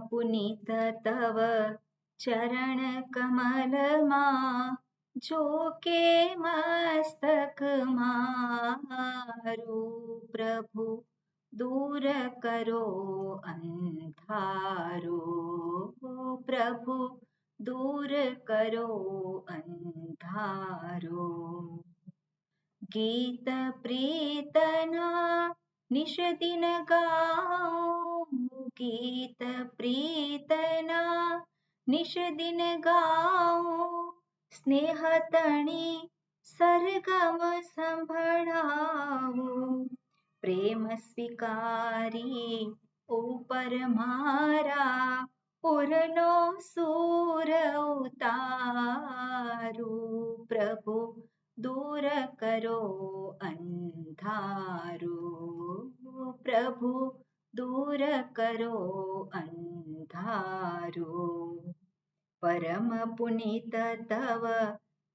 पुनीत तव चरण कमलમાં જોકે મસ્તક મારું પ્રભુ દૂર કરો અંધારો પ્રભુ દૂર કરો અંધારો ગીત પ્રીતના નિશ દિન ગાઉં ગીત પ્રીતના નિશ દિન ગાઉં સ્નેહ તણી સરગમ સંભળાવું પ્રેમ સ્વીકારી ઉપર મારા ઉરનો સૂર ઉતારું પ્રભુ દૂર કરો અંધારો પ્રભુ દૂર કરો અંધારો પરમ પુનિત તવ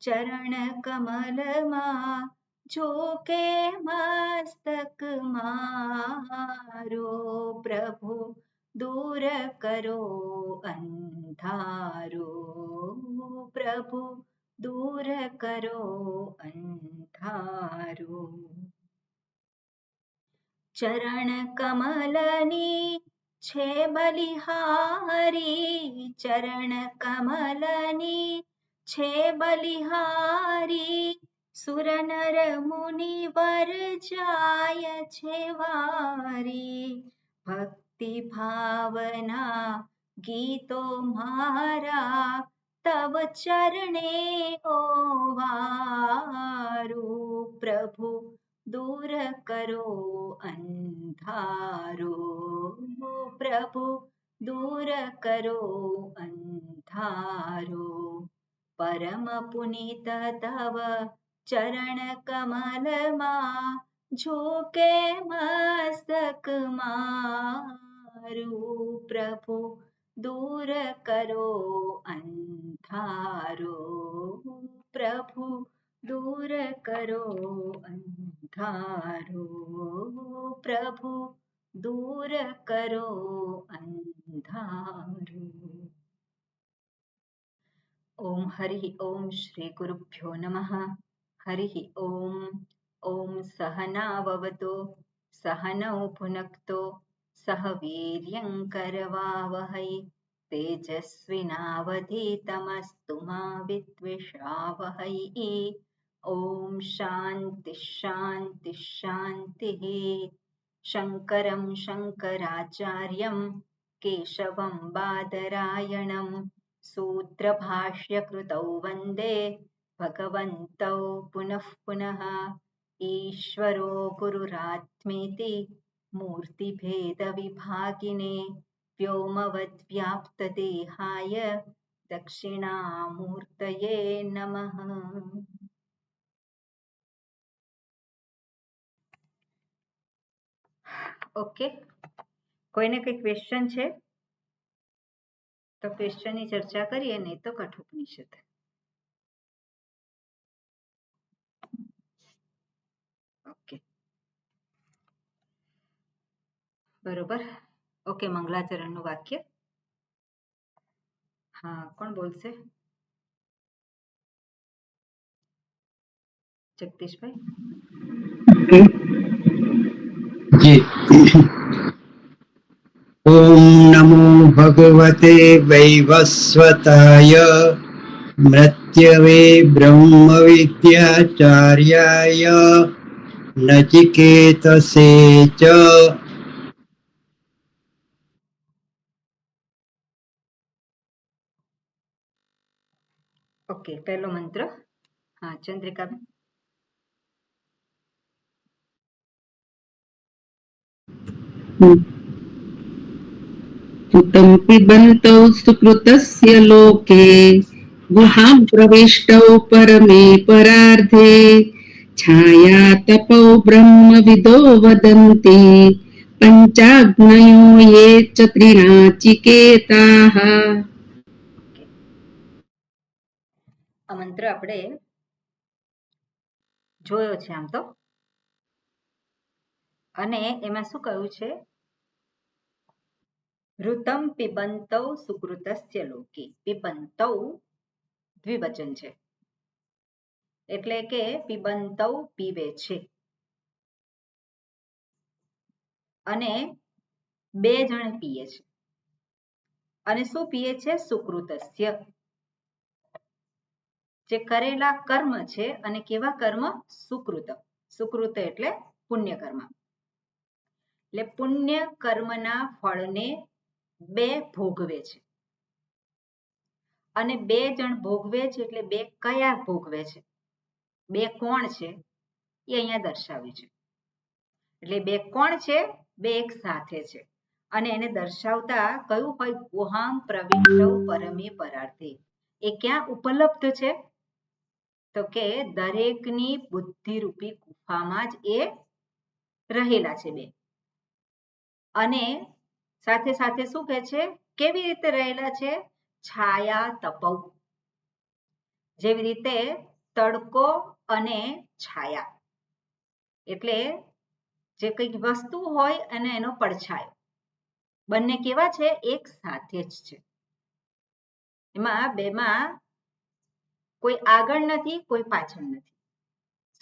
ચરણ કમલમાં જોકે મસ્તક મારો પ્રભુ દૂર કરો અંધારો પ્રભુ દૂર કરો અંધારો ચરણ કમલની છે બલિહારી ચરણ કમલની છે બલિહારી સુર નર મુનિ વર જાય છે વારી ભક્તિ ભાવના ગીતો મારા તવ ચરણે ઓવારું પ્રભુ દૂર કરો અંધારો પ્રભુ દૂર કરો અંધારો પરમ પુનિત તવ ચરણ કમલમાં જોકે મસ્તક મારું પ્રભુ દૂર કરો અંધારો પ્રભુ દૂર કરો અંધારો પ્રભુ દૂર કરો અંધારો ઓમ હરિ ઓમ શ્રી ગુરુભ્યો નમઃ હરિ ઓમ ઓમ સહનાવવતુ સહનૌ ભુનક્તુ સહ વીર્યં કરવાવહૈ तेजस्विनावधीतमस्तु मा विद्विषावहै ॐ शान्तिः शान्तिः शान्तिः शङ्करं शङ्कराचार्यं केशवं बादरायणं सूत्रभाष्यकृतौ वन्दे भगवन्तौ पुनः पुनः ईश्वरो गुरुरात्मेति मूर्तिभेदविभागिने व्योमवद्व्याप्तदेहाय दक्षिणामूर्तये नमः ओके કોઈને કઈ ક્વેશ્ચન છે તો ક્વેશ્ચનની ચર્ચા કરીએ નહીં તો કઠોપનિષદ ઓકે બરોબર ઓકે મંગલાચરણનું વાક્ય હા કોણ બોલશે જગદીશભાઈ जी ओम नमो भगवते वैवस्वताय मृत्यवे ब्रह्म विद्याचार्याय नचिकेतसे च ઓકે પહેલો મંત્ર હા ચંદ્રિકાબેન सुतं पिबन्तौ सुकृतस्य लोके गुहां प्रविष्टौ परमे परार्धे छायातपौ ब्रह्मविदो वदन्ति पञ्चाग्नयो ये च त्रिनाचिकेताः આ મંત્ર આપણે જોયો છે આમ તો અને એમાં શું કહ્યું છે ઋતમ પિબંતૌ સુકૃતસ્ય લોકે. પિબંતૌ દ્વિવચન છે એટલે કે પિબંતૌ પીવે છે અને બે જણ પીએ છે. અને શું પીએ છે? સુકૃતસ્ય, જે કરેલા કર્મ છે. અને કેવા કર્મ? સુકૃત. સુકૃત એટલે પુણ્ય કર્મ. એટલે પુણ્ય કર્મના ફળને બે ભોગવે છે. અને બે જણ ભોગવે છે એટલે બે કયા ભોગવે છે? બે કોણ છે એ અહીંયા દર્શાવ્યું છે. એટલે બે કોણ છે? બે એક સાથે છે. અને એને દર્શાવતા કયું હોય? ગુહામ પ્રવિષ્ટૌ પરમે પરાર્થે. એ ક્યાં ઉપલબ્ધ છે? તો કે દરેકની બુદ્ધિરૂપી ગુફામાં જ એ રહેલા છે બે. અને સાથે સાથે શું કહે છે? કેવી રીતે રહેલા છે? છાયા તપૌ. જેવી રીતે તડકો અને છાયા એટલે જે કંઈક વસ્તુ હોય અને એનો પડછાયો, બંને કેવા છે? એક સાથે જ છે. એમાં બેમાં કોઈ આગળ નથી, કોઈ પાછળ નથી.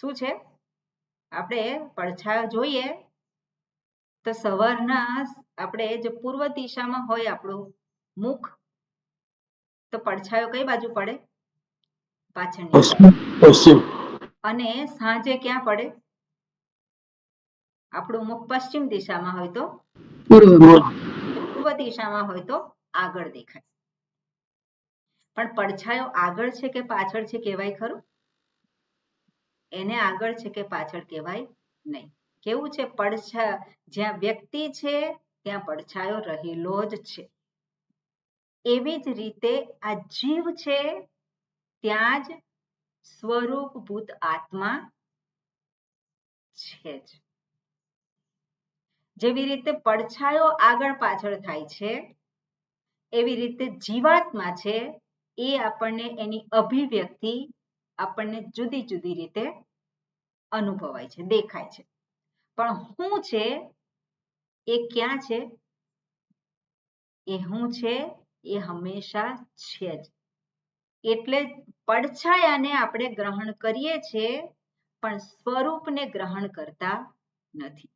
શું છે? આપણે પડછાયો જોઈએ તો સવારના આપણે જે પૂર્વ દિશામાં હોય આપણું મુખ, તો પડછાયો કઈ બાજુ પડે? પાછળની. પશ્ચિમ. અને સાંજે ક્યાં પડે? આપણું મુખ પશ્ચિમ દિશામાં હોય તો પૂર્વ દિશામાં હોય તો આગળ દેખાય. પણ પડછાયો આગળ છે કે પાછળ છે કહેવાય ખરું? એને આગળ છે કે પાછળ કહેવાય નહીં. કેવું છે? જ્યાં વ્યક્તિ છે ત્યાં પડછાયો રહેલો જ છે. એવી જ રીતે આ જીવ છે ત્યાં જ સ્વરૂપભૂત આત્મા છે જ. જેવી રીતે પડછાયો આગળ પાછળ થાય છે એવી રીતે જીવાત્મા છે એ આપણને એની અભિવ્યક્તિ આપણને જુદી જુદી રીતે અનુભવાય છે, દેખાય છે. પણ હું છે એ ક્યાં છે? એ હું છે એ હંમેશા છે જ. એટલે પડછાયાને આપણે ગ્રહણ કરીએ છીએ પણ સ્વરૂપને ગ્રહણ કરતા નથી.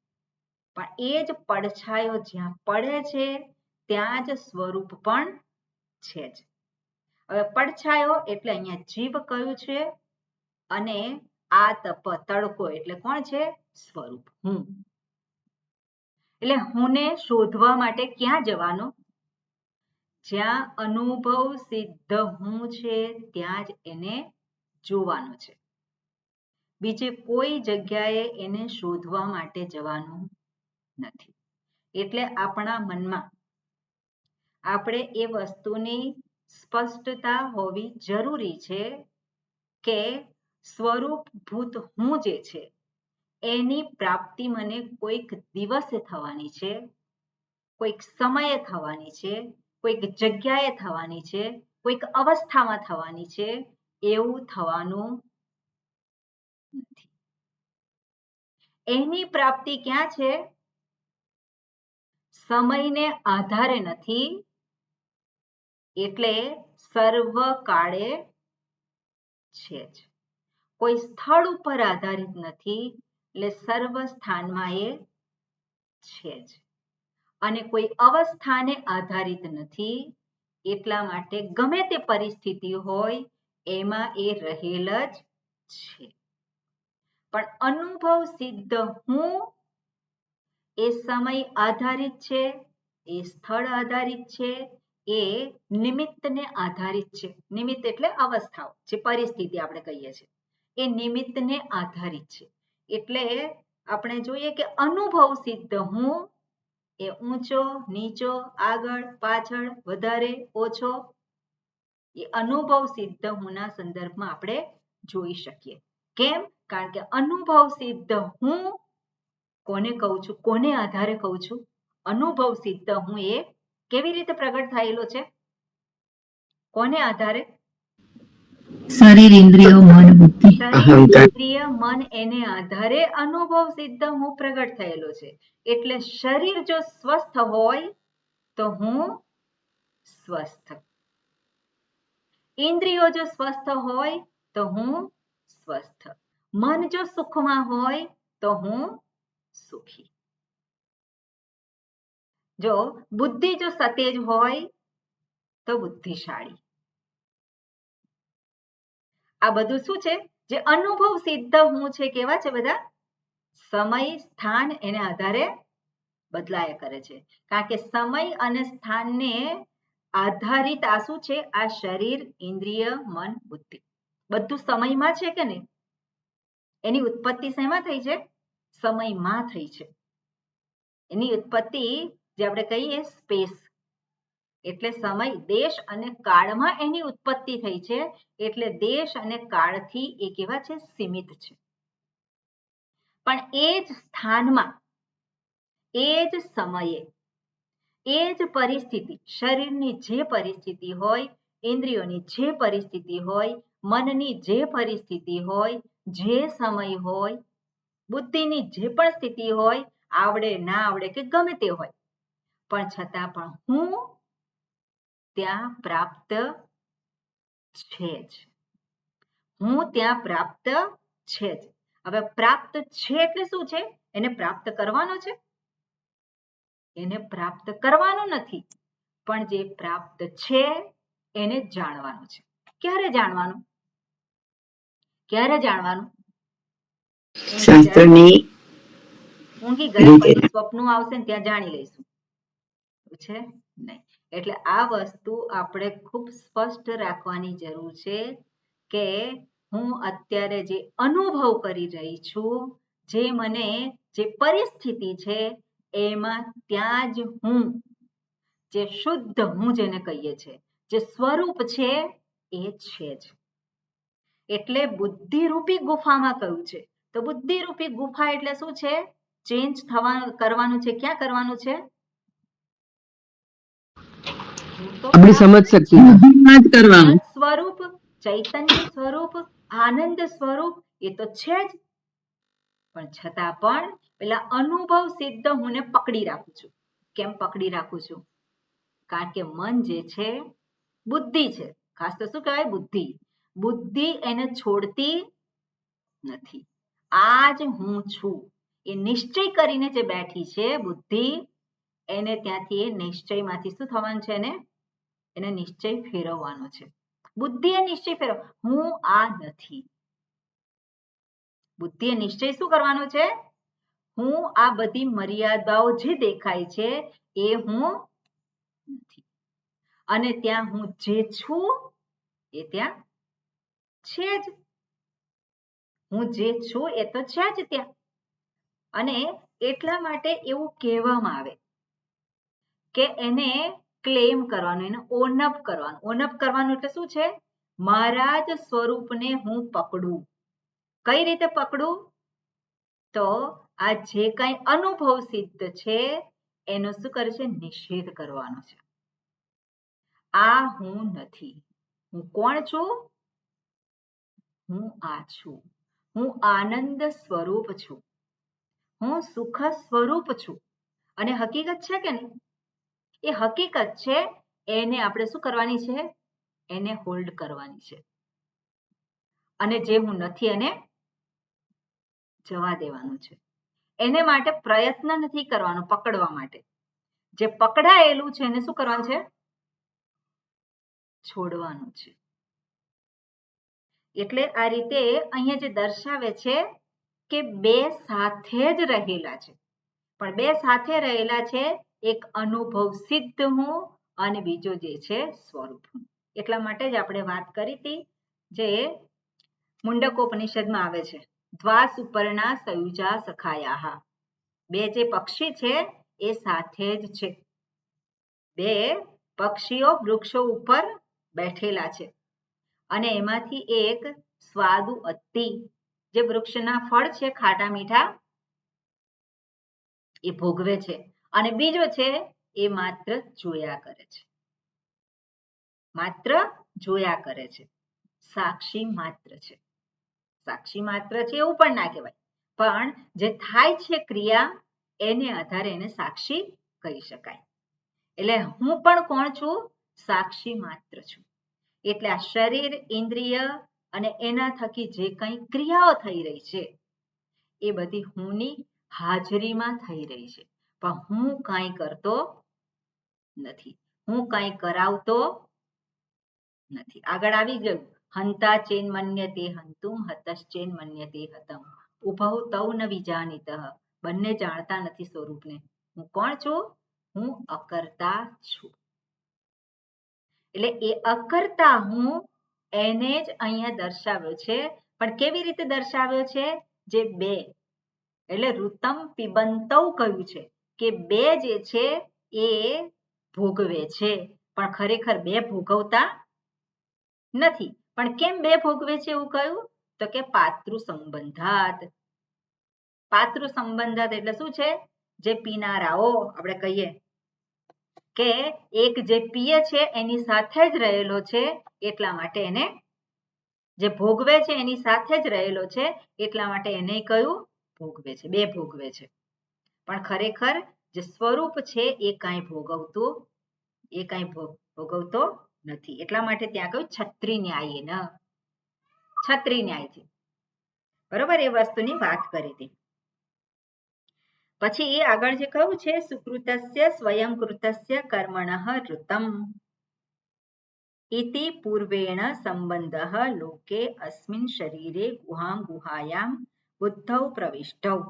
પણ એ જ પડછાયો જ્યાં પડે છે ત્યાં જ સ્વરૂપ પણ છે જ. હવે પડછાયો એટલે અહીંયા જીવ કયું છે અને આ તડકો એટલે કોણ છે? સ્વરૂપ, હું. એટલે હુંને શોધવા માટે ક્યાં જવાનું? જ્યાં અનુભવ સિદ્ધ હું છે ત્યાં જ એને જોવાનું છે. બીજે કોઈ જગ્યાએ એને શોધવા માટે જવાનું નથી. એટલે આપણા મનમાં આપણે એ વસ્તુની સ્પષ્ટતા હોવી જરૂરી છે કે સ્વરૂપભૂત હું જે છે એની પ્રાપ્તિ મને કોઈક દિવસે થવાની છે, કોઈક સમયે થવાની છે, કોઈક જગ્યાએ થવાની છે, કોઈક અવસ્થામાં થવાની છે. એવું થવાનું નથી. એની પ્રાપ્તિ ક્યાં છે? સમયને આધારે નથી, એટલે સર્વકાળે છે જ. કોઈ સ્થળ ઉપર આધારિત નથી, એટલે સર્વ સ્થાનમાં એ છે જ. અને કોઈ અવસ્થાને આધારિત નથી, એટલા માટે ગમે તે પરિસ્થિતિ હોય એમાં એ રહેલ જ છે. પણ અનુભવ સિદ્ધ હું એ સમય આધારિત છે, એ સ્થળ આધારિત છે, એ નિમિત્તને આધારિત છે. નિમિત્ત એટલે અવસ્થાઓ, જે પરિસ્થિતિ આપણે કહીએ છીએ એ નિમિત્તને આધારિત છે. એટલે આપણે જોઈએ કે અનુભવ સિદ્ધ હું એ ઊંચો, નીચો, આગળ, પાછળ, વધારે, ઓછો, એ અનુભવ સિદ્ધ હુંના સંદર્ભમાં આપણે જોઈ શકીએ. કેમ? કારણ કે અનુભવ સિદ્ધ હું કોને કહું છું? કોને આધારે કહું છું? અનુભવ સિદ્ધ હું એ કેવી રીતે પ્રગટ થયેલો છે? કોને આધારે? શરીર, ઇન્દ્રિયો, મન, બુદ્ધિ. ઇન્દ્રિય, મન એને આધારે અનુભવ સિદ્ધ હું પ્રગટ થયેલો છે. એટલે શરીર જો સ્વસ્થ હોય તો હું સ્વસ્થ. ઇન્દ્રિયો જો સ્વસ્થ હોય તો હું સ્વસ્થ. મન જો સુખમાં હોય તો હું સુખી. જો બુદ્ધિ જો સતેજ હોય તો બુદ્ધિશાળી. આ બધું શું છે? જે અનુભવ સિદ્ધ હું છે. કેવા છે બધા? સમય સ્થાન એના આધારે બદલાયા કરે છે. કારણ કે સમય અને સ્થાનને આધારિત આ શું છે? આ શરીર, ઇન્દ્રિય, મન, બુદ્ધિ બધું સમયમાં છે કે નહીં? એની ઉત્પત્તિ શેમાં થઈ છે? સમયમાં થઈ છે. એની ઉત્પત્તિ જે આપણે કહીએ સ્પેસ એટલે સમય, દેશ અને કાળમાં એની ઉત્પત્તિ થઈ છે. એટલે દેશ અને કાળથી એ કેવા છે? સીમિત છે. પણ એ જ સ્થાનમાં, એ જ સમયે, એ જ પરિસ્થિતિ, શરીરની જે પરિસ્થિતિ હોય, ઇન્દ્રિયોની જે પરિસ્થિતિ હોય, મનની જે પરિસ્થિતિ હોય, જે સમય હોય, બુદ્ધિની જે પણ સ્થિતિ હોય, આવડે ના આવડે કે ગમે તે હોય, પણ છતાં પણ હું ત્યાં પ્રાપ્ત છે જ. હું ત્યાં પ્રાપ્ત છે જ. હવે પ્રાપ્ત છે એટલે શું છે? એને પ્રાપ્ત કરવાનો છે? એને પ્રાપ્ત કરવાનું નથી, પણ જે પ્રાપ્ત છે એને જાણવાનું છે. ક્યારે જાણવાનું? ક્યારે જાણવાનું? શાસ્ત્રની ઊંઘી ગયા પછી સ્વપ્ન આવશે ને ત્યાં જાણી લઈશું છે નહીં. એટલે આ વસ્તુ આપણે ખૂબ સ્પષ્ટ રાખવાની જરૂર છે કે હું અત્યારે જે અનુભવ કરી રહી છું, જે મને જે પરિસ્થિતિ છે એમાં ત્યાં જ હું, જે શુદ્ધ હું જેને કહીએ છીએ, જે સ્વરૂપ છે એ છે જ. એટલે બુદ્ધિરૂપી ગુફામાં કહ્યું છે. તો બુદ્ધિરૂપી ગુફા એટલે શું છે? ચેન્જ કરવાનું છે. ક્યાં કરવાનું છે? આપણી સમજ શક્તિ જ કરવાનું. સ્વરૂપ, ચૈતન્ય સ્વરૂપ, આનંદ સ્વરૂપ એ તો છે જ, પણ છતાં પણ પેલા અનુભવ સિદ્ધ હું ને પકડી રાખું છું. કેમ પકડી રાખું છું? કારણ કે મન જે છે બુદ્ધિ છે. ખાસ તો શું કહેવાય? બુદ્ધિ. બુદ્ધિ એને છોડતી નથી. આ જ હું છું એ નિશ્ચય કરીને જે બેઠી છે બુદ્ધિ, એને ત્યાંથી એ નિશ્ચયમાંથી શું થવાનું છે? એને નિશ્ચય ફેરવવાનો છે. બુદ્ધિએ નિશ્ચય ફેરવ, હું આ નથી. બુદ્ધિએ નિશ્ચય શું કરવાનો છે? હું આ બધી મર્યાદાઓ જે દેખાય છે એ હું નથી. અને ત્યાં હું જે છું એ ત્યાં છે જ. હું જે છું એ તો છે જ ત્યાં. અને એટલા માટે એવું કહેવામાં આવે કે એને ક્લેમ કરવાનું, એને ઓનઅપ કરવાનું. ઓનઅપ કરવાનું એટલે શું છે? મારા જ સ્વરૂપને હું પકડું. કઈ રીતે પકડું? તો આ જે કંઈ અનુભવ સિદ્ધ છે એનો શું કરે છે? નિષેધ કરવાનો છે. આ હું નથી. હું કોણ છું? હું આ છું. હું આનંદ સ્વરૂપ છું. હું સુખ સ્વરૂપ છું. અને હકીકત છે કે નહીં? એ હકીકત છે એને આપણે શું કરવાની છે? એને હોલ્ડ કરવાની છે. અને જે હું નથી એને જવા દેવાનું છે. એને માટે પ્રયત્ન નથી કરવાનો પકડવા માટે. જે પકડાયેલું છે એને શું કરવાનું છે? છોડવાનું છે. એટલે આ રીતે અહીંયા જે દર્શાવે છે કે બે સાથે જ રહેલા છે. પણ બે સાથે રહેલા છે, એક અનુભવ સિદ્ધ હું અને બીજો જે છે સ્વરૂપ હું. એટલા માટે જ આપણે વાત કરી હતી જે મુંડકોપનિષદમાં આવે છે, દ્વા સુપર્ણા સયુજા સખાયા. બે જે પક્ષી છે એ સાથે જ છે. બે પક્ષીઓ વૃક્ષો ઉપર બેઠેલા છે અને એમાંથી એક સ્વાદુ અતિ, જે વૃક્ષના ફળ છે ખાટા મીઠા એ ભોગવે છે, અને બીજો છે એ માત્ર જોયા કરે છે. માત્ર જોયા કરે છે. સાક્ષી માત્ર છે. સાક્ષી માત્ર છે એવું પણ ના કહેવાય, પણ જે થાય છે ક્રિયા એને આધારે એને સાક્ષી કહી શકાય. એટલે હું પણ કોણ છું? સાક્ષી માત્ર છું. એટલે આ શરીર, ઇન્દ્રિય અને એના થકી જે કંઈ ક્રિયાઓ થઈ રહી છે એ બધી હુંની હાજરીમાં થઈ રહી છે, પણ હું કાંઈ કરતો નથી, હું કાંઈ કરાવતો નથી. આગળ આવી ગયું, હંતા ચેન મન્યતે હંતુમ હતશ્ચેન મન્યતે હતમ ઉભૌ તૌ ન વિજાનીતઃ. બંને જાણતા નથી સ્વરૂપને. હું કોણ છું? હું અકર્તા છું. એટલે એ અકર્તા હું એને જ અહીંયા દર્શાવ્યો છે, પણ કેવી રીતે દર્શાવ્યો છે? જે બે એટલે ઋતમ પિબંતૌ કહ્યું છે કે બે જે છે એ ભોગવે છે, પણ ખરેખર બે ભોગવતા નથી. પણ કેમ બે ભોગવે છે એવું કહ્યું? તો કે પાતૃ સંબંધાત. પાતૃ સંબંધાત એટલે શું છે? જે પીનારાઓ આપણે કહીએ કે એક જે પીએ છે એની સાથે જ રહેલો છે, એટલા માટે એને જે ભોગવે છે એની સાથે જ રહેલો છે, એટલા માટે એને કયું ભોગવે છે, બે ભોગવે છે. પણ ખરેખર જે સ્વરૂપ છે એ કાંઈ ભોગવતો નથી. એટલા માટે ત્યાં કહ્યું છત્રી ન્યાયે ન, છત્રી ન્યાયથી. બરોબર, એ વસ્તુની વાત કરી હતી. પછી એ આગળ જે કહ્યું છે સુકૃતસ્ય સ્વયંકૃતસ્ય કર્મણઃ ઋતમ ઇતિ પૂર્વેણ સંબંધઃ લોકે અસ્મિન શરીરે ગુહામ ગુહાયામ બુદ્ધૌ પ્રવિષ્ટૌ.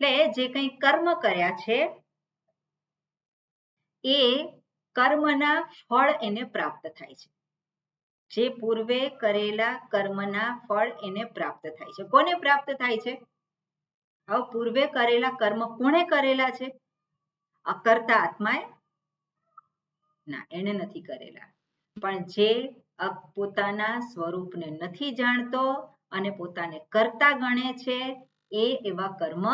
એટલે જે કંઈ કર્મ કર્યા છે એ કર્મના ફળ એને પ્રાપ્ત થાય છે. જે પૂર્વે કરેલા કર્મના ફળ એને પ્રાપ્ત થાય છે. કોને પ્રાપ્ત થાય છે? હવે પૂર્વે કરેલા કર્મ કોણે કરેલા છે? અકર્તા આત્માએ? ના, એને નથી કરેલા. પણ જે પોતાના સ્વરૂપને નથી જાણતો અને પોતાને કર્તા ગણે છે એ એવા કર્મ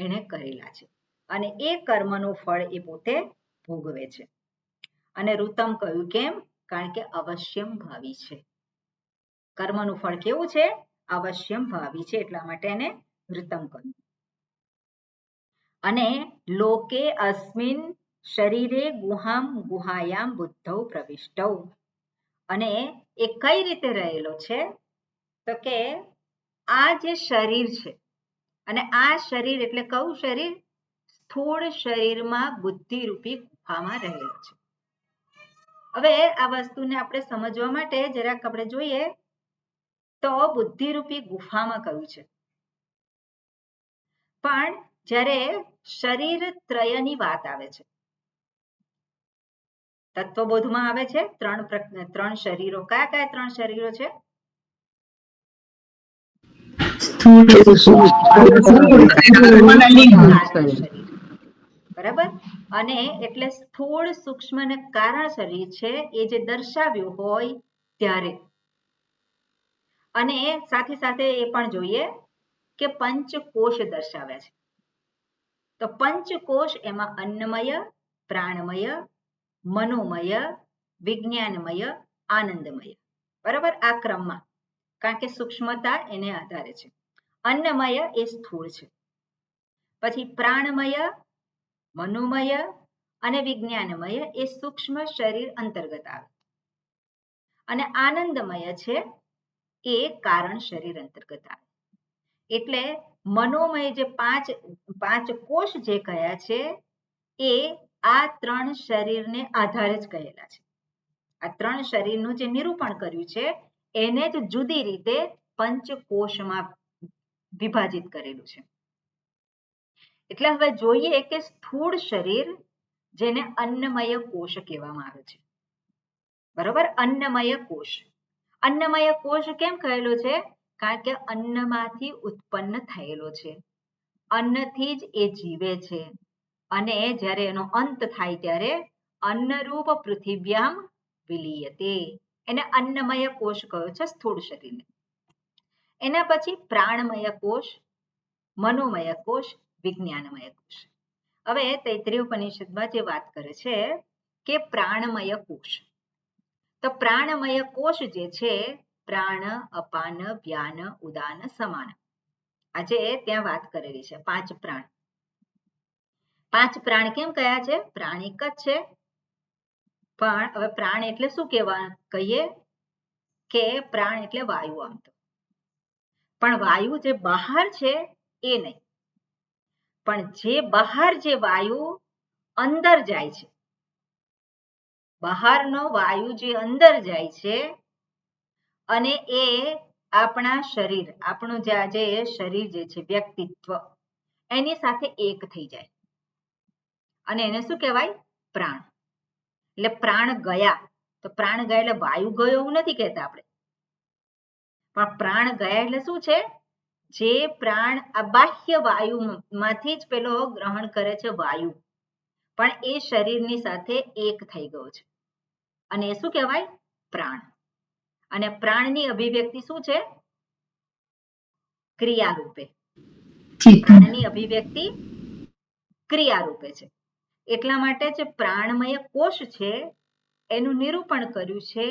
એને કરેલા છે, અને એ કર્મનું ફળ એ પોતે ભોગવે છે. અને ઋતમ કહ્યું કેમ? કારણ કે અવશ્યમ ભાવી છે. કર્મનું ફળ કેવું છે? અવશ્યમ ભાવી છે, એટલા માટે એને ઋતમ કહ્યું. અને લોકે અસ્મિન શરીરે ગુહામ ગુહાયામ બુદ્ધૌ પ્રવિષ્ટૌ. અને એ કઈ રીતે રહેલો છે? તો કે આ જે શરીર છે, અને આ શરીર એટલે કયું શરીર? સ્થૂળ શરીરમાં બુદ્ધિરૂપી ગુફામાં રહેલો છે. હવે આ વસ્તુને આપણે સમજવા માટે જરાક આપણે જોઈએ તો બુદ્ધિરૂપી ગુફામાં કયું છે? પણ જ્યારે શરીર ત્રયની વાત આવે છે, તત્વબોધમાં આવે છે ત્રણ શરીરો. કયા કયા ત્રણ શરીરો છે? બરાબર. અને એટલે સ્થૂળ, સૂક્ષ્મ અને કારણ શરીર છે એ જે દર્શાવ્યું હોય ત્યારે. અને સાથે સાથે એ પણ જોઈએ કે પંચકોશ દર્શાવ્યા છે. તો પંચકોશ એમાં અન્નમય, પ્રાણમય, મનોમય, વિજ્ઞાનમય, આનંદમય. બરાબર, આ ક્રમમાં, કારણ કે સૂક્ષ્મતા એને આધારે છે. અન્નમય એ સ્થૂળ છે, પછી પ્રાણમય, મનોમય અને વિજ્ઞાનમય એ સૂક્ષ્મ શરીર અંતર્ગત આવે, અને આનંદમય છે એ કારણ શરીર અંતર્ગત આવે. એટલે મનોમય જે પાંચ કોષ જે કયા છે એ આ ત્રણ શરીરને આધારે જ કહેલા છે. આ ત્રણ શરીરનું જે નિરૂપણ કર્યું છે એને જ જુદી રીતે પંચકોશમાં વિભાજિત કરેલું છે. એટલે હવે જોઈએ કે સ્થૂળ શરીર જેને અન્નમય કોષ કહેવામાં આવે છે. બરોબર, અન્નમય કોષ. અન્નમય કોષ કેમ કહેલો છે? કારણ કે અન્નમાંથી ઉત્પન્ન થયેલો છે, અન્નથી જ એ જીવે છે, અને જ્યારે એનો અંત થાય ત્યારે અન્નરૂપ પૃથિવ્યામ વિલીયતે. એને અન્નમય કોષ કહ્યો છે સ્થૂળ શરીરને. એના પછી પ્રાણમય કોષ, મનોમય કોષ, વિજ્ઞાનમય કોષ. હવે તૈત્રીય ઉપનિષદમાં જે વાત કરે છે કે પ્રાણમય કોષ, તો પ્રાણમય કોષ જે છે પ્રાણ, અપાન, વ્યાન, ઉદાન, સમાન, આજે ત્યાં વાત કરેલી છે પાંચ પ્રાણ. પાંચ પ્રાણ કેમ કયા છે? પ્રાણ એક જ છે, પણ હવે પ્રાણ એટલે શું કહીએ કે પ્રાણ એટલે વાયુ. આમ તો પણ વાયુ જે બહાર છે એ નહીં, પણ જે બહાર જે વાયુ અંદર જાય છે, બહારનો વાયુ જે અંદર જાય છે અને એ આપણા શરીર, આપણું જે શરીર જે છે વ્યક્તિત્વ, એની સાથે એક થઈ જાય અને એને શું કહેવાય? પ્રાણ. એટલે પ્રાણ ગયા, તો પ્રાણ ગયા એટલે વાયુ ગયો એવું નથી કહેતા આપણે, પણ પ્રાણ ગયા એટલે શું છે? જે પ્રાણ આ બાહ્ય વાયુમાંથી જ પેલો ગ્રહણ કરે છે વાયુ, પણ એ શરીરની સાથે એક થઈ ગયો છે અને એ શું કહેવાય? પ્રાણ. અને પ્રાણની અભિવ્યક્તિ શું છે? ક્રિયા રૂપે. પ્રાણની અભિવ્યક્તિ ક્રિયા રૂપે છે. એટલા માટે જે પ્રાણમય કોષ છે એનું નિરૂપણ કર્યું છે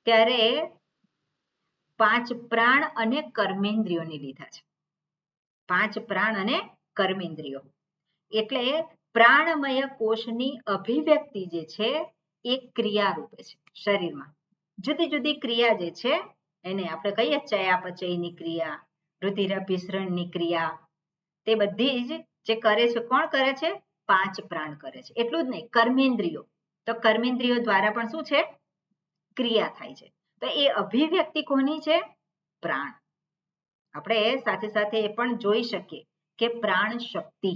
ત્યારે 5 પ્રાણ અને કર્મેન્દ્રિયોને લીધા છે. 5 પ્રાણ અને કર્મેન્દ્રિયો એટલે પ્રાણમય કોષની અભિવ્યક્તિ જે છે એ ક્રિયા રૂપે છે શરીરમાં. જુદી જુદી ક્રિયા જે છે એને આપણે કહીએ ચયાપચયની ક્રિયા, રુધિરાભિસરણની ક્રિયા, તે બધી જ જે કરે છે કોણ કરે છે? 5 પ્રાણ કરે છે. એટલું જ નહીં, કર્મેન્દ્રિયો, તો કર્મેન્દ્રિયો દ્વારા પણ શું છે? ક્રિયા થાય છે. તો એ અભિવ્યક્તિ કોની છે? પ્રાણ. આપણે સાથે સાથે એ પણ જોઈ શકીએ કે પ્રાણ શક્તિ,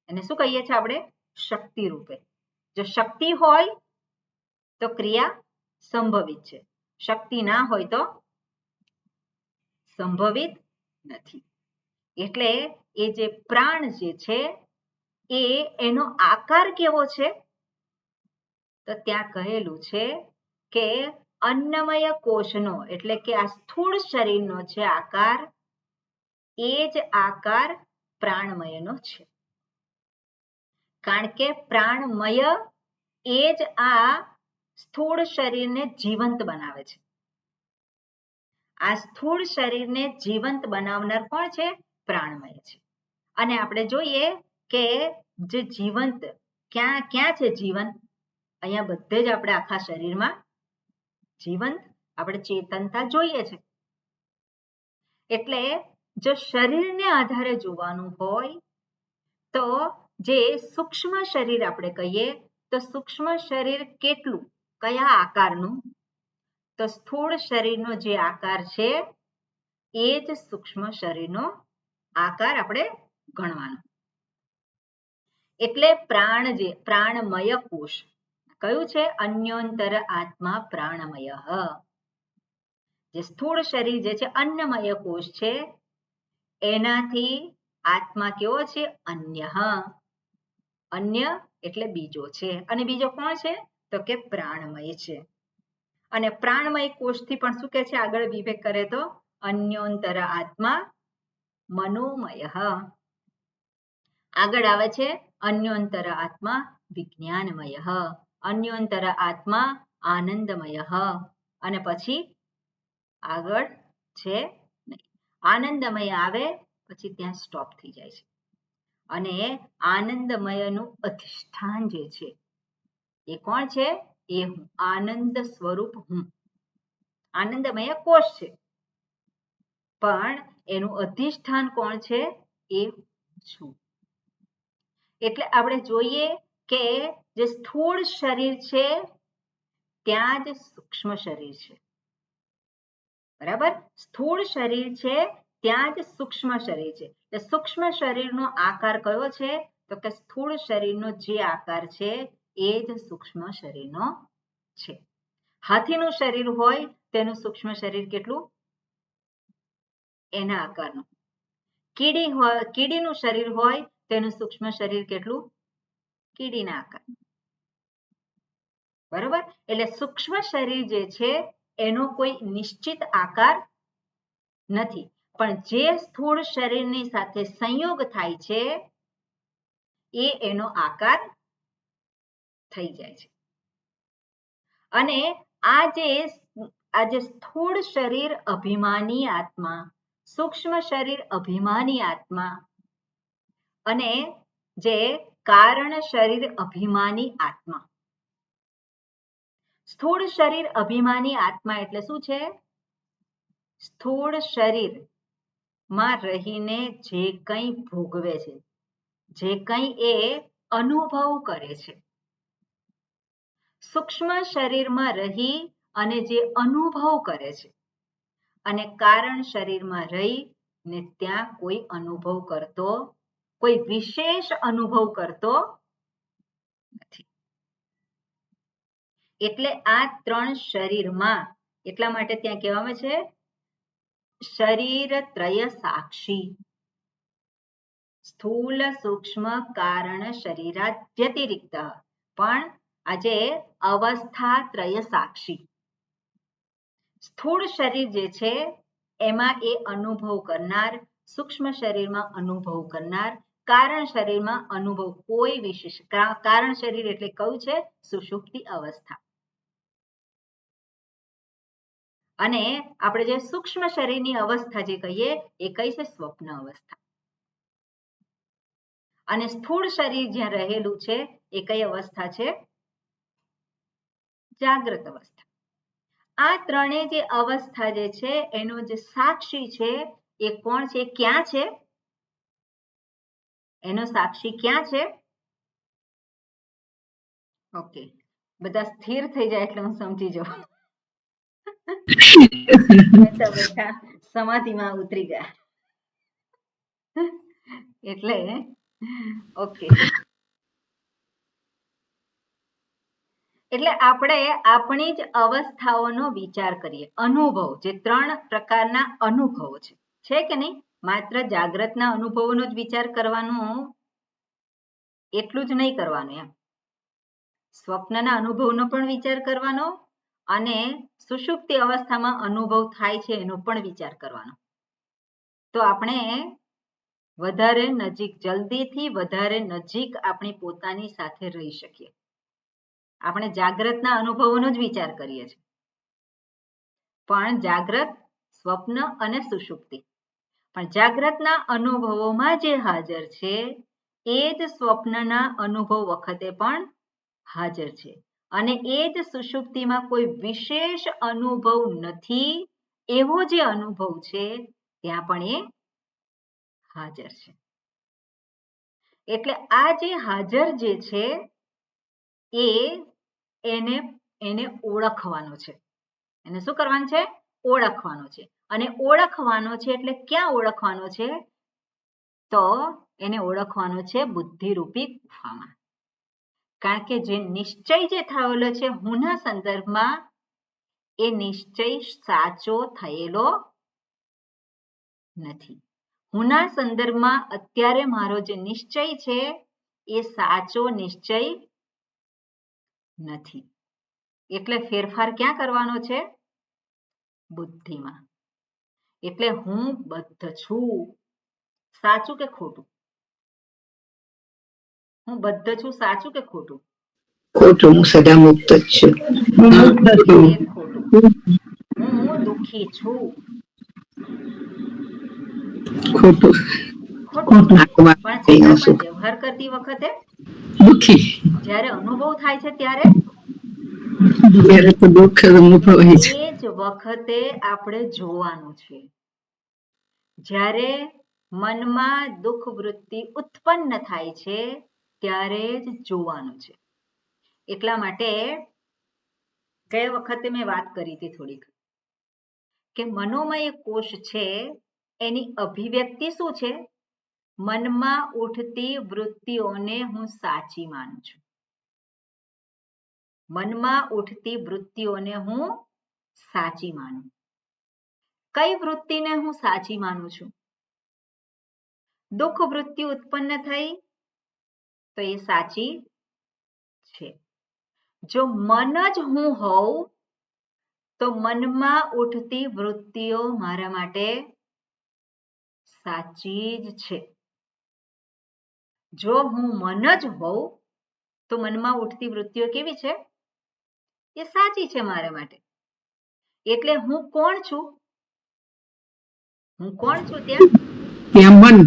એને શું કહીએ છીએ આપણે? શક્તિ રૂપે. જો શક્તિ હોય તો ક્રિયા સંભવિત છે, શક્તિ ના હોય તો સંભવિત નથી. એટલે એ જે પ્રાણ જે છે એ એનો આકાર કેવો છે? તો ત્યાં કહેલું છે કે અન્નમય કોષનો, એટલે કે આ સ્થૂળ શરીરનો છે આકાર, એ જ આકાર પ્રાણમયનો છે. કારણ કે પ્રાણમય એ જ આ સ્થૂળ શરીરને જીવંત બનાવે છે. આ સ્થૂળ શરીરને જીવંત બનાવનાર કોણ છે? પ્રાણમય છે. અને આપણે જોઈએ કે જે જીવંત ક્યાં ક્યાં છે? જીવંત અહીંયા બધે જ આપણે આખા શરીરમાં જીવંત આપણે ચેતનતા જોઈએ છે. એટલે જો શરીરને આધારે જોવાનું હોય તો જે સૂક્ષ્મ શરીર આપણે કહીએ તો સૂક્ષ્મ શરીર કેટલું, કયા આકારનું? તો સ્થૂળ શરીરનો જે આકાર છે એ જ સૂક્ષ્મ શરીરનો આકાર આપણે ગણવાનો. એટલે પ્રાણમય કોષ કયું છે? અન્યોન્તર આત્મા પ્રાણમય. જે સ્થૂળ શરીર જે છે અન્નમય કોષ છે, એનાથી આત્મા કેવો છે? અન્ય. અન્ય એટલે બીજો છે. અને બીજો કોણ છે? તો કે પ્રાણમય છે. અને પ્રાણમય કોષથી પણ શું કહે છે? આગળ વિવેક કરે તો અન્યોન્તર આત્મા મનોમય. આગળ આવે છે અન્યોન્તર આત્મા વિજ્ઞાનમય, અન્યોન્તર આત્મા આનંદમય, અને પછી આગળ છે આનંદમય આવે પછી ત્યાં સ્ટોપ થઈ જાય છે. અને આનંદમયનું અધિષ્ઠાન જે છે એ કોણ છે? એ હું, આનંદ સ્વરૂપ હું. આનંદમય કોષ છે પણ એનું અધિષ્ઠાન કોણ છે? એ છું. એટલે આપણે જોઈએ કે જે સ્થૂળ શરીર છે ત્યાં જ સૂક્ષ્મ શરીર છે. બરાબર? સ્થૂળ શરીર છે ત્યાં જ સૂક્ષ્મ શરીર છે. એટલે સૂક્ષ્મ શરીરનો આકાર કયો છે? તો કે સ્થૂળ શરીરનો જે આકાર છે એ જ સૂક્ષ્મ શરીરનો છે. હાથીનું શરીર હોય તેનું સૂક્ષ્મ શરીર કેટલું? એના આકારનું. કીડીનું શરીર હોય તેનું સૂક્ષ્મ શરીર કેટલું? કીડીના આકારનું. બરોબર? એટલે સૂક્ષ્મ શરીર જે છે એનો કોઈ નિશ્ચિત આકાર નથી, પણ જે સ્થૂળ શરીરની સાથે સંયોગ થાય છે એ એનો આકાર થઈ જાય છે. અને આ જે સ્થૂળ શરીર અભિમાની આત્મા, સૂક્ષ્મ શરીર અભિમાની આત્મા અને જે કારણ શરીર અભિમાની આત્મા. સ્થૂળ શરીર અભિમાની આત્મા એટલે શું છે? સ્થૂળ શરીર માં રહીને જે કંઈ ભોગવે છે, જે કંઈ એ અનુભવ કરે છે, સૂક્ષ્મ શરીરમાં રહી અને જે અનુભવ કરે છે, અને કારણ શરીરમાં રહીને ત્યાં કોઈ અનુભવ કરતો, કોઈ વિશેષ અનુભવ કરતો નથી. એટલે આ ત્રણ શરીરમાં, એટલા માટે ત્યાં કહેવામાં છે શરીર ત્રય સાક્ષી. સ્થૂલ સૂક્ષ્મ કારણ શરીરાત વ્યતિરિક્ત, પણ આજે અવસ્થા ત્રય સાક્ષી. સ્થૂળ શરીર જે છે એમાં એ અનુભવ કરનાર, સૂક્ષ્મ શરીરમાં અનુભવ કરનાર, કારણ શરીરમાં અનુભવ કોઈ વિશેષ, કારણ શરીર એટલે કયું છે? સુષુપ્તિ અવસ્થા. અને આપણે જે સૂક્ષ્મ શરીરની અવસ્થા જે કહીએ એ કઈ છે? સ્વપ્ન અવસ્થા. અને સ્થૂળ શરીર જ્યાં રહેલું છે એ કઈ અવસ્થા છે? જાગ્રત અવસ્થા. આ ત્રણેય જે અવસ્થા જે છે એનો જે સાક્ષી છે એ કોણ છે? ક્યાં છે? એનો સાક્ષી ક્યાં છે? ઓકે, બધા સ્થિર થઈ જાય એટલે હું સમજી જાઉં. બેઠા સમાધિમાં ઉતરી ગયા એટલે ઓકે. એટલે આપણે આપણી જ અવસ્થાઓનો વિચાર કરીએ. અનુભવ, જે ત્રણ પ્રકારના અનુભવો છે કે નહીં? માત્ર જાગ્રતના અનુભવોનો જ વિચાર કરવાનો એટલું જ નહીં કરવાનું એમ. સ્વપ્નના અનુભવનો પણ વિચાર કરવાનો અને સુષુપ્તિ અવસ્થામાં અનુભવ થાય છે એનો પણ વિચાર કરવાનો. તો આપણે વધારે નજીક, જલ્દીથી વધારે નજીક આપણી પોતાની સાથે રહી શકીએ. આપણે જાગ્રતના અનુભવોનો જ વિચાર કરીએ છીએ, પણ જાગ્રત, સ્વપ્ન અને સુષુપ્તિ. પણ જાગ્રતના અનુભવોમાં જે હાજર છે એ જ સ્વપ્નના અનુભવ વખતે પણ હાજર છે, અને એ જ સુષુપ્તિમાં કોઈ વિશેષ અનુભવ નથી એવો જે અનુભવ છે ત્યાં પણ એ હાજર છે. એટલે આ જે હાજર જે છે એને ઓળખવાનો છે. એને શું કરવાનું છે? ઓળખવાનો છે. અને ઓળખવાનો છે એટલે ક્યાં ઓળખવાનો છે? તો એને ઓળખવાનો છે બુદ્ધિરૂપી ગુફામાં. કારણ કે જે નિશ્ચય જે થયેલો છે હુંના સંદર્ભમાં, એ નિશ્ચય સાચો થયેલો નથી. હુંના સંદર્ભમાં અત્યારે મારો જે નિશ્ચય છે એ સાચો નિશ્ચય નથી. એટલે ફેરફાર ક્યાં કરવાનો છે? બુદ્ધિમાં. એટલે હું બદ્ધ છું. સાચું કે ખોટું? હું બદ્ધ છું, સાચું કે ખોટું? ખોટું. હું સદા મુક્ત જ છું. ખોટું. હું દુઃખી છું. ખોટું. ખોટું. આંખમાં પણ એનો છતાં પણ સુખ. વ્યવહાર કરતી વખતે દુઃખી. જ્યારે અનુભવ થાય છે ત્યારે ત્યારે તો દુઃખ અનુભવાય છે. એ જ વખતે આપણે જોવાનું છે. જ્યારે મનમાં દુઃખ વૃત્તિ ઉત્પન્ન થાય છે ત્યારે જ જોવાનું છે. એટલા માટે ગયા વખતે મેં વાત કરી હતી થોડીક, કે મનોમય કોષ છે એની અભિવ્યક્તિ શું છે? મનમાં ઉઠતી વૃત્તિઓને હું સાચી માનું છું. મનમાં ઉઠતી વૃત્તિઓને હું સાચી માનું. કઈ વૃત્તિને હું સાચી માનું છું? દુઃખ વૃત્તિ ઉત્પન્ન થઈ તો એ સાચી છે. જો મન જ હું હોઉં તો મનમાં ઉઠતી વૃત્તિઓ મારા માટે સાચી જ છે. જો હું મન જ હોઉં તો મનમાં ઉઠતી વૃત્તિઓ કેવી છે? એ સાચી છે મારા માટે. એટલે હું કોણ છું? હું કોણ છું ત્યાં? ત્યાં મન.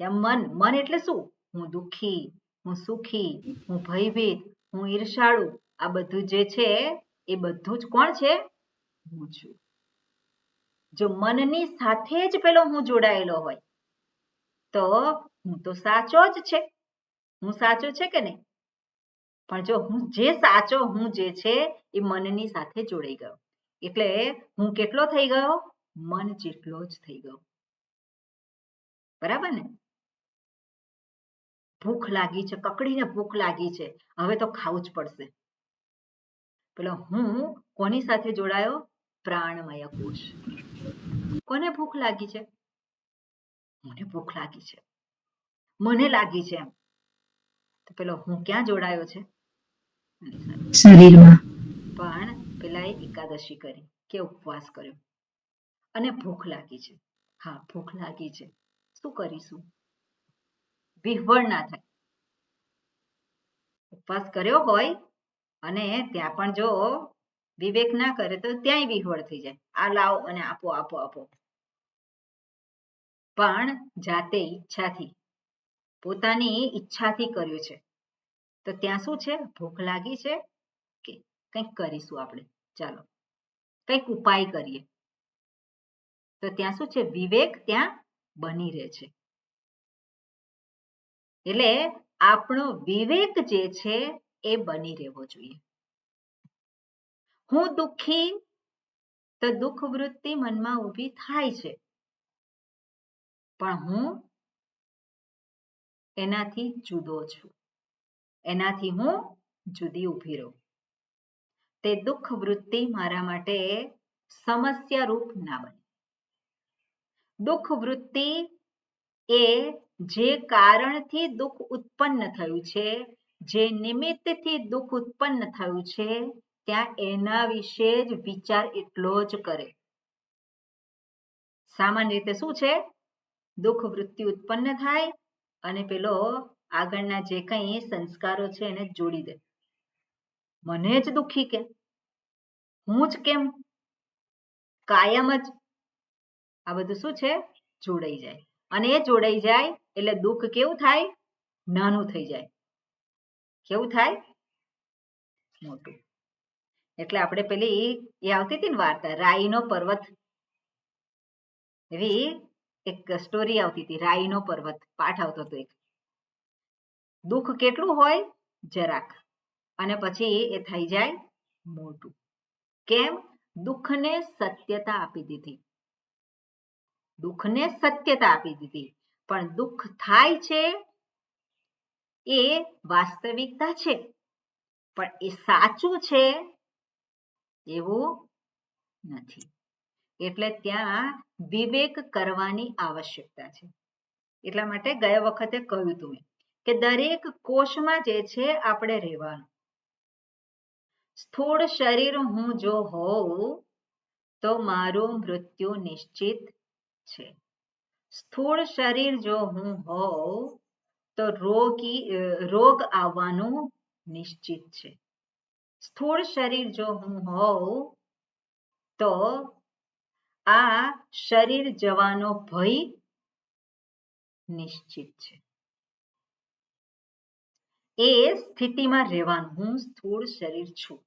ત્યાં મન. મન એટલે શું? હું દુઃખી, હું સુખી, હું ભયભીત, હું ઈર્ષાળુ, આ બધું જે છે એ બધું જ કોણ છે? હું છું. જો મનની સાથે જ પેલો હું જોડાયેલો હોય તો હું તો સાચો જ છે. હું સાચો છે કે નહીં? પણ જો હું જે સાચો હું જે છે એ મનની સાથે જોડાઈ ગયો એટલે હું કેટલો થઈ ગયો? મન જેટલો જ થઈ ગયો. બરાબર ને? ભૂખ લાગી છે, કકડીને ભૂખ લાગી છે, હવે તો ખાવું જ પડશે. પેલો હું કોની સાથે જોડાયો? પ્રાણમય કોષ. કોને ભૂખ લાગી છે? મને ભૂખ લાગી છે, મને લાગી છે એમ. તો પેલો હું ક્યાં જોડાયો છે? શરીરમાં. પણ પેલા એકાદશી કરી કે ઉપવાસ કર્યો અને ભૂખ લાગી છે. હા, ભૂખ લાગી છે, શું કરીશું? વિહવળ ના થાય. ઉપવાસ કર્યો હોય અને ત્યાં પણ જો વિવેક ના કરે તો ત્યાંય વિહવળ થઈ જાય. આ લાવો અને આપો આપો આપો. પણ જાતે ઈચ્છાથી, પોતાની ઈચ્છાથી કર્યું છે તો ત્યાં શું છે? ભૂખ લાગી છે કે કંઈક કરીશું આપણે, ચાલો કંઈક ઉપાય કરીએ. તો ત્યાં શું છે? વિવેક ત્યાં બની રહે છે. એટલે આપણો વિવેક જે છે એ બની રહેવો જોઈએ. હું દુઃખી તો દુઃખ વૃત્તિ મનમાં ઊભી થાય છે પણ હું એનાથી જુદો છું. એનાથી હું જુદી ઊભી રહું. તે દુઃખ વૃત્તિ મારા માટે સમસ્યા રૂપ ના બને. દુઃખ વૃત્તિ એ જે કારણથી દુઃખ ઉત્પન્ન થયું છે, જે નિમિત્તથી દુઃખ ઉત્પન્ન થયું છે ત્યાં એના વિશે જ વિચાર એટલો જ કરે. સામાન્ય રીતે શું છે? દુઃખ વૃત્તિ ઉત્પન્ન થાય અને પેલો આગળના જે કંઈ સંસ્કારો છે એને જોડી દે. મને જ દુઃખી કેમ? હું જ કેમ? કાયમ જ આ બધું શું છે? જોડાઈ જાય. અને એ જોડાઈ જાય એટલે દુઃખ કેવું થાય? નાનું થઈ જાય. કેવું થાય? મોટું. એટલે આપણે પેલી એ આવતી હતી ને વાર્તા, રાઈનો પર્વત. એવી એક સ્ટોરી આવતી હતી, રાઈનો પર્વત, પાઠ આવતો હતો એક. દુઃખ કેટલું હોય? જરાક. અને પછી એ થઈ જાય મોટું. કેમ? દુઃખને સત્યતા આપી દીધી. દુઃખને સત્યતા આપી દીધી. પણ દુઃખ થાય છે એ વાસ્તવિકતા છે, પણ એ સાચું છે એવું નથી. એટલે ત્યાં વિવેક કરવાની આવશ્યકતા છે. એટલા માટે ગયા વખતે કહ્યું હતું કે દરેક કોષમાં જે છે આપણે રહેવાનું. સ્થૂળ શરીર હું જો હોઉં તો મારું મૃત્યુ નિશ્ચિત છે. સ્થૂળ શરીર જો હું હોઉં તો રોગ આવવાનું નિશ્ચિત છે. સ્થૂળ શરીર જો હું હોઉં તો આ શરીર જવાનો ભય નિશ્ચિત છે. એ સ્થિતિમાં રહેવાનું. હું સ્થૂળ શરીર છું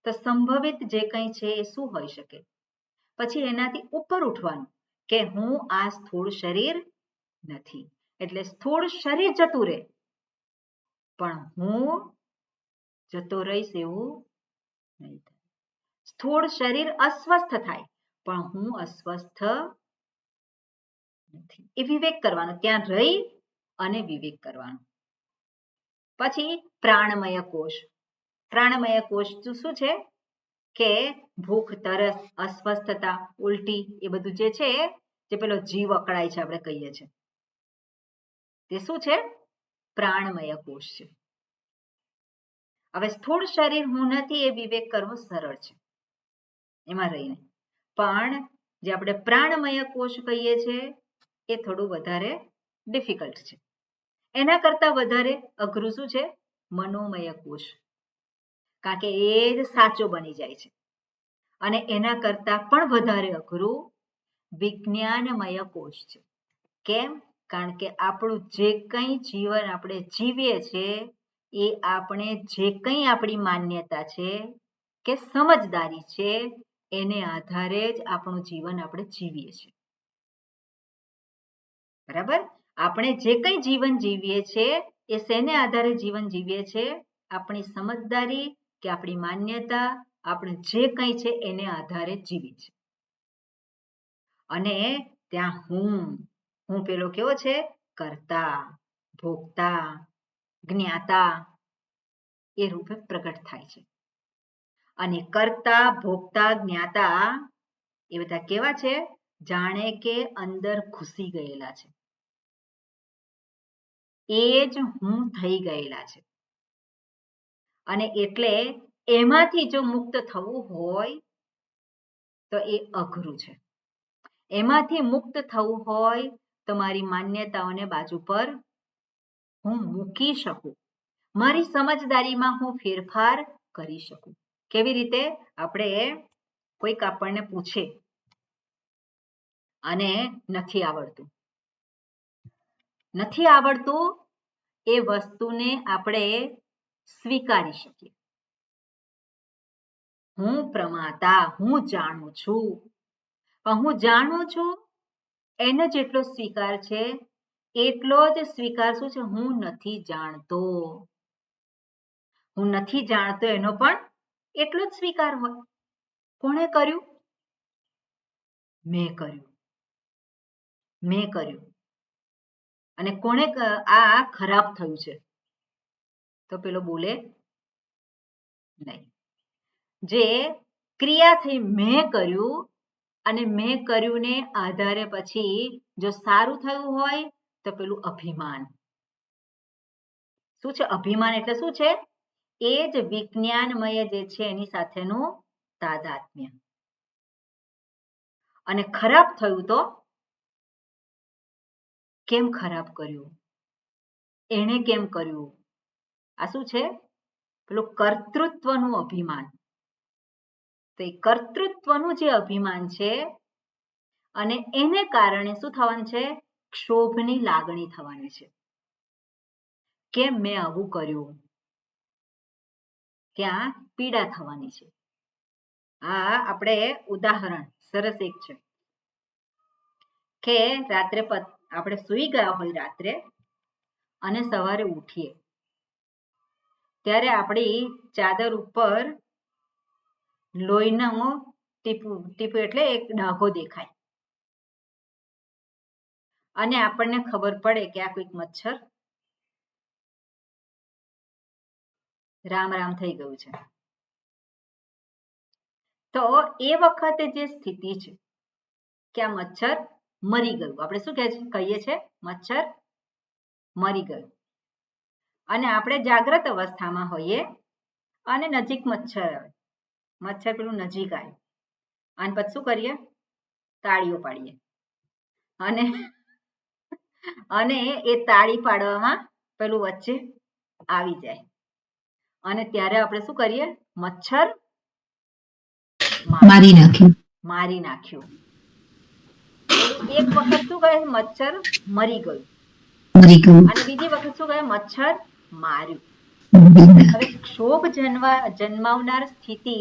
તો સંભવિત જે કંઈ છે એ શું હોઈ શકે? પછી એનાથી ઉપર ઉઠવાનું કે હું આ સ્થૂળ શરીર નથી. એટલે સ્થૂળ શરીર જતું રહે પણ હું જતો રહીશ એવું નહીં થાય. સ્થૂળ શરીર અસ્વસ્થ થાય પણ હું અસ્વસ્થ નથી. એ વિવેક કરવાનો, ત્યાં રહી અને વિવેક કરવાનો. પછી પ્રાણમય કોષ. પ્રાણમય કોષ શું છે? કે ભૂખ, તરસ, અસ્વસ્થતા, ઉલટી એ બધું જે છે જે પેલો જીવ અકળાય છે આપણે કહીએ છીએ તે શું છે? પ્રાણમય કોષ છે. હવે સ્થૂળ શરીર હું નથી એ વિવેક કરવો સરળ છે એમાં રહીને, પણ જે આપણે પ્રાણમય કોષ કહીએ છીએ એ થોડું વધારે ડિફિકલ્ટ છે. એના કરતા વધારે અઘરું શું છે? મનોમય કોષ. કારણ કે એ જ સાચો બની જાય છે. અને એના કરતા પણ વધારે અઘરું વિજ્ઞાનમય કોષ છે. કેમ? કારણ કે આપણું જે કંઈ જીવન આપણે જીવીએ છીએ એ આપણે જે કંઈ આપણી માન્યતા છે કે સમજદારી છે એને આધારે જ આપણું જીવન આપણે જીવીએ છીએ. બરાબર? આપણે જે કંઈ જીવન જીવીએ છીએ એ શેને આધારે જીવન જીવીએ છીએ? આપણી સમજદારી કે આપણી માન્યતા, આપણે જે કંઈ છે એને આધારે જીવીએ છીએ. અને ત્યાં હું પેલો કેવો છે? કર્તા, ભોગતા, જ્ઞાતા એ રૂપે પ્રગટ થાય છે. અને કર્તા, ભોગતા, જ્ઞાતા એ બધા કેવા છે? જાણે કે અંદર ઘૂસી ગયેલા છે. એ જ હું થઈ ગયેલા છે. અને એટલે એમાંથી જો મુક્ત થવું હોય તો એ અઘરું છે. એમાંથી મુક્ત થવું હોય તો મારી માન્યતાઓને બાજુ પર હું મૂકી શકું. મારી સમજદારીમાં હું ફેરફાર કરી શકું. કેવી રીતે? આપણે કોઈક આપણને પૂછે અને નથી આવડતું એ વસ્તુને આપણે સ્વીકારી શકીએ. હું પ્રમાતા, હું જાણું છું. પણ હું જાણું છું એનો જેટલો સ્વીકાર છે એટલો જ સ્વીકાર શું છે? હું નથી જાણતો. હું નથી જાણતો એનો પણ એટલો જ સ્વીકાર હોય. કોણે કર્યું? મેં કર્યું. અને કોણે આ ખરાબ થયું છે? તો પેલો બોલે નહીં. જે ક્રિયા થઈ મેં કર્યું અને મેં કર્યું ને આધારે પછી જો સારું થયું હોય તો પેલું અભિમાન. શું છે અભિમાન? એટલે શું છે? એ જ વિજ્ઞાનમય જે છે એની સાથેનું તાદાત્મ્ય. અને ખરાબ થયું તો કેમ ખરાબ કર્યું? એણે કેમ કર્યું? આ શું છે? પેલું કર્તૃત્વનું અભિમાન. તો એ કર્તૃત્વનું જે અભિમાન છે અને એને કારણે શું થવાનું છે? ક્ષોભની લાગણી થવાની છે. કેમ મેં આવું કર્યું? ત્યાં પીડા થવાની છે. આ આપણે ઉદાહરણ સરસ એક છે કે રાત્રે આપણે સૂઈ ગયા હોય રાત્રે અને સવારે ઉઠીએ ત્યારે આપણી ચાદર ઉપર લોહીનું ટીપું એટલે એક ડાઘો દેખાય અને આપણને ખબર પડે કે આ કોઈક મચ્છર રામ રામ થઈ ગયું છે. તો એ વખતે જે સ્થિતિ છે કે આ મચ્છર મરી ગયું. આપણે શું કહીએ છીએ? મચ્છર મરી ગયું. અને આપણે જાગ્રત અવસ્થામાં હોઈએ અને નજીક મચ્છર પેલું નજીક આવે અને પછી શું કરીએ? તાળીઓ પાડીએ અને એ તાળી પાડવામાં પેલું વચ્ચે આવી જાય અને ત્યારે આપણે શું કરીએ? મચ્છર મારી નાખ્યું. એક વખત શું કહે? મચ્છર મરી ગયું. અને બીજી વખત શું કહે? મચ્છર માર્યું. હવે ક્ષોભ જન્માવનાર સ્થિતિ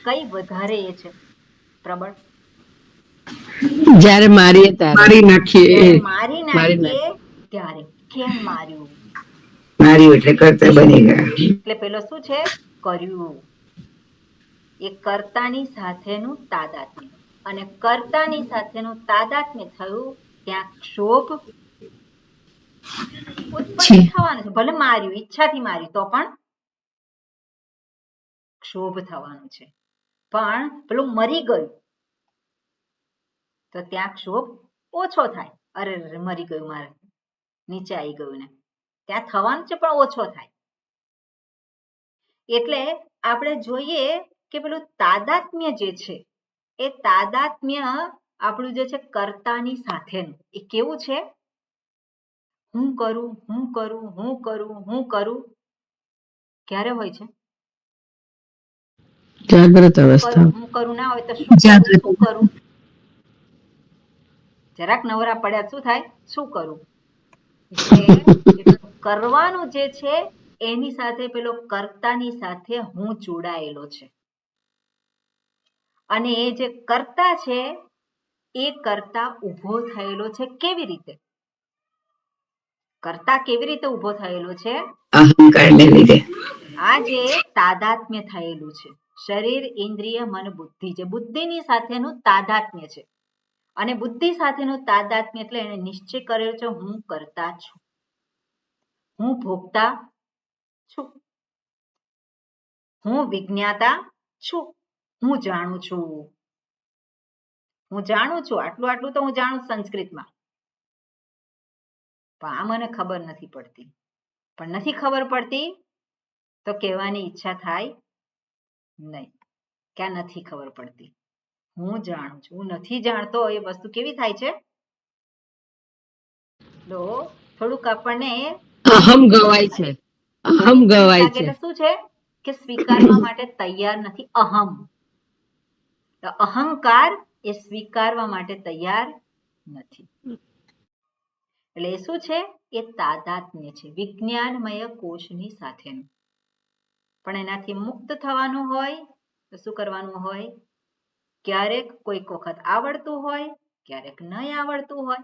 કઈ વધારે એ છે પ્રબળ? જ્યારે મારી નાખીએ ત્યારે. કેમ માર્યું? માર્યું એટલે કરતા બની ગયા. એટલે પેલો શું છે? કર્યું. એ કર્તાની સાથેનું તાદાત્મ્ય. અને કર્તાની સાથેનું તાદાત્મ્ય થયું ત્યાં ક્ષોભ ઉત્પન્ન થવાનું છે. ભલે માર્યું, ઈચ્છાથી માર્યું તો પણ ક્ષોભ થવાનું છે. પણ પેલું મરી ગયું તો ત્યાં ક્ષોભ ઓછો થાય. અરે મરી ગયું, મારે નીચે આવી ગયું ને ત્યાં થવાનું છે પણ ઓછો થાય. એટલે આપણે જોઈએ કે પેલું તાદાત્મ્ય જે છે એ તાદાત્મ્ય આપણું જે છે કર્તાની સાથેનું એ કેવું છે? હું કરું ક્યારે હોય છે? જાગ્રત અવસ્થા. હું કરું ના હોય તો શું કરું? જરાક નવરા પડ્યા શું થાય? શું કરું? એટલે કરવાનું જે છે એની સાથે પેલો કર્તાની સાથે હું જોડાયેલો છે અને એ જે કર્તા છે એ કર્તા ઊભો થયેલો છે કેવી રીતે? કર્તા કેવી રીતે ઊભો થયેલો છે? અહંકારને લીધે. આ જે તાદાત્મ્ય થયેલું છે શરીર, ઇન્દ્રિય, મન, બુદ્ધિ, જે બુદ્ધિની સાથેનું તાદાત્મ્ય છે અને બુદ્ધિ સાથેનું તાદાત્મ્ય એટલે એને નિશ્ચય કર્યો છે હું કરતા છું, હું ભોગતા છું, હું વિજ્ઞાતા છું, હું જાણું છું, હું જાણું છું, આટલું તો હું જાણું સંસ્કૃતમાં, પણ આ મને ખબર નથી પડતી. પણ નથી ખબર પડતી તો કહેવાની ઈચ્છા થાય નહીં કે આ નથી ખબર પડતી. હું જાણું છું, હું નથી જાણતો એ વસ્તુ કેવી થાય છે? તો થોડુંક આપણને અહમ ગવાય છે. અહમ ગવાય છે. એટલે શું છે કે સ્વીકારવા માટે તૈયાર નથી અહમ. તો અહંકાર એ સ્વીકારવા માટે તૈયાર નથી. એટલે એ શું છે? એ તાદાત્મ્ય છે વિજ્ઞાનમય કોષની સાથેનું. પણ એનાથી મુક્ત થવાનું હોય તો શું કરવાનું હોય? ક્યારેક કોઈક વખત આવડતું હોય, ક્યારેક નહીં આવડતું હોય.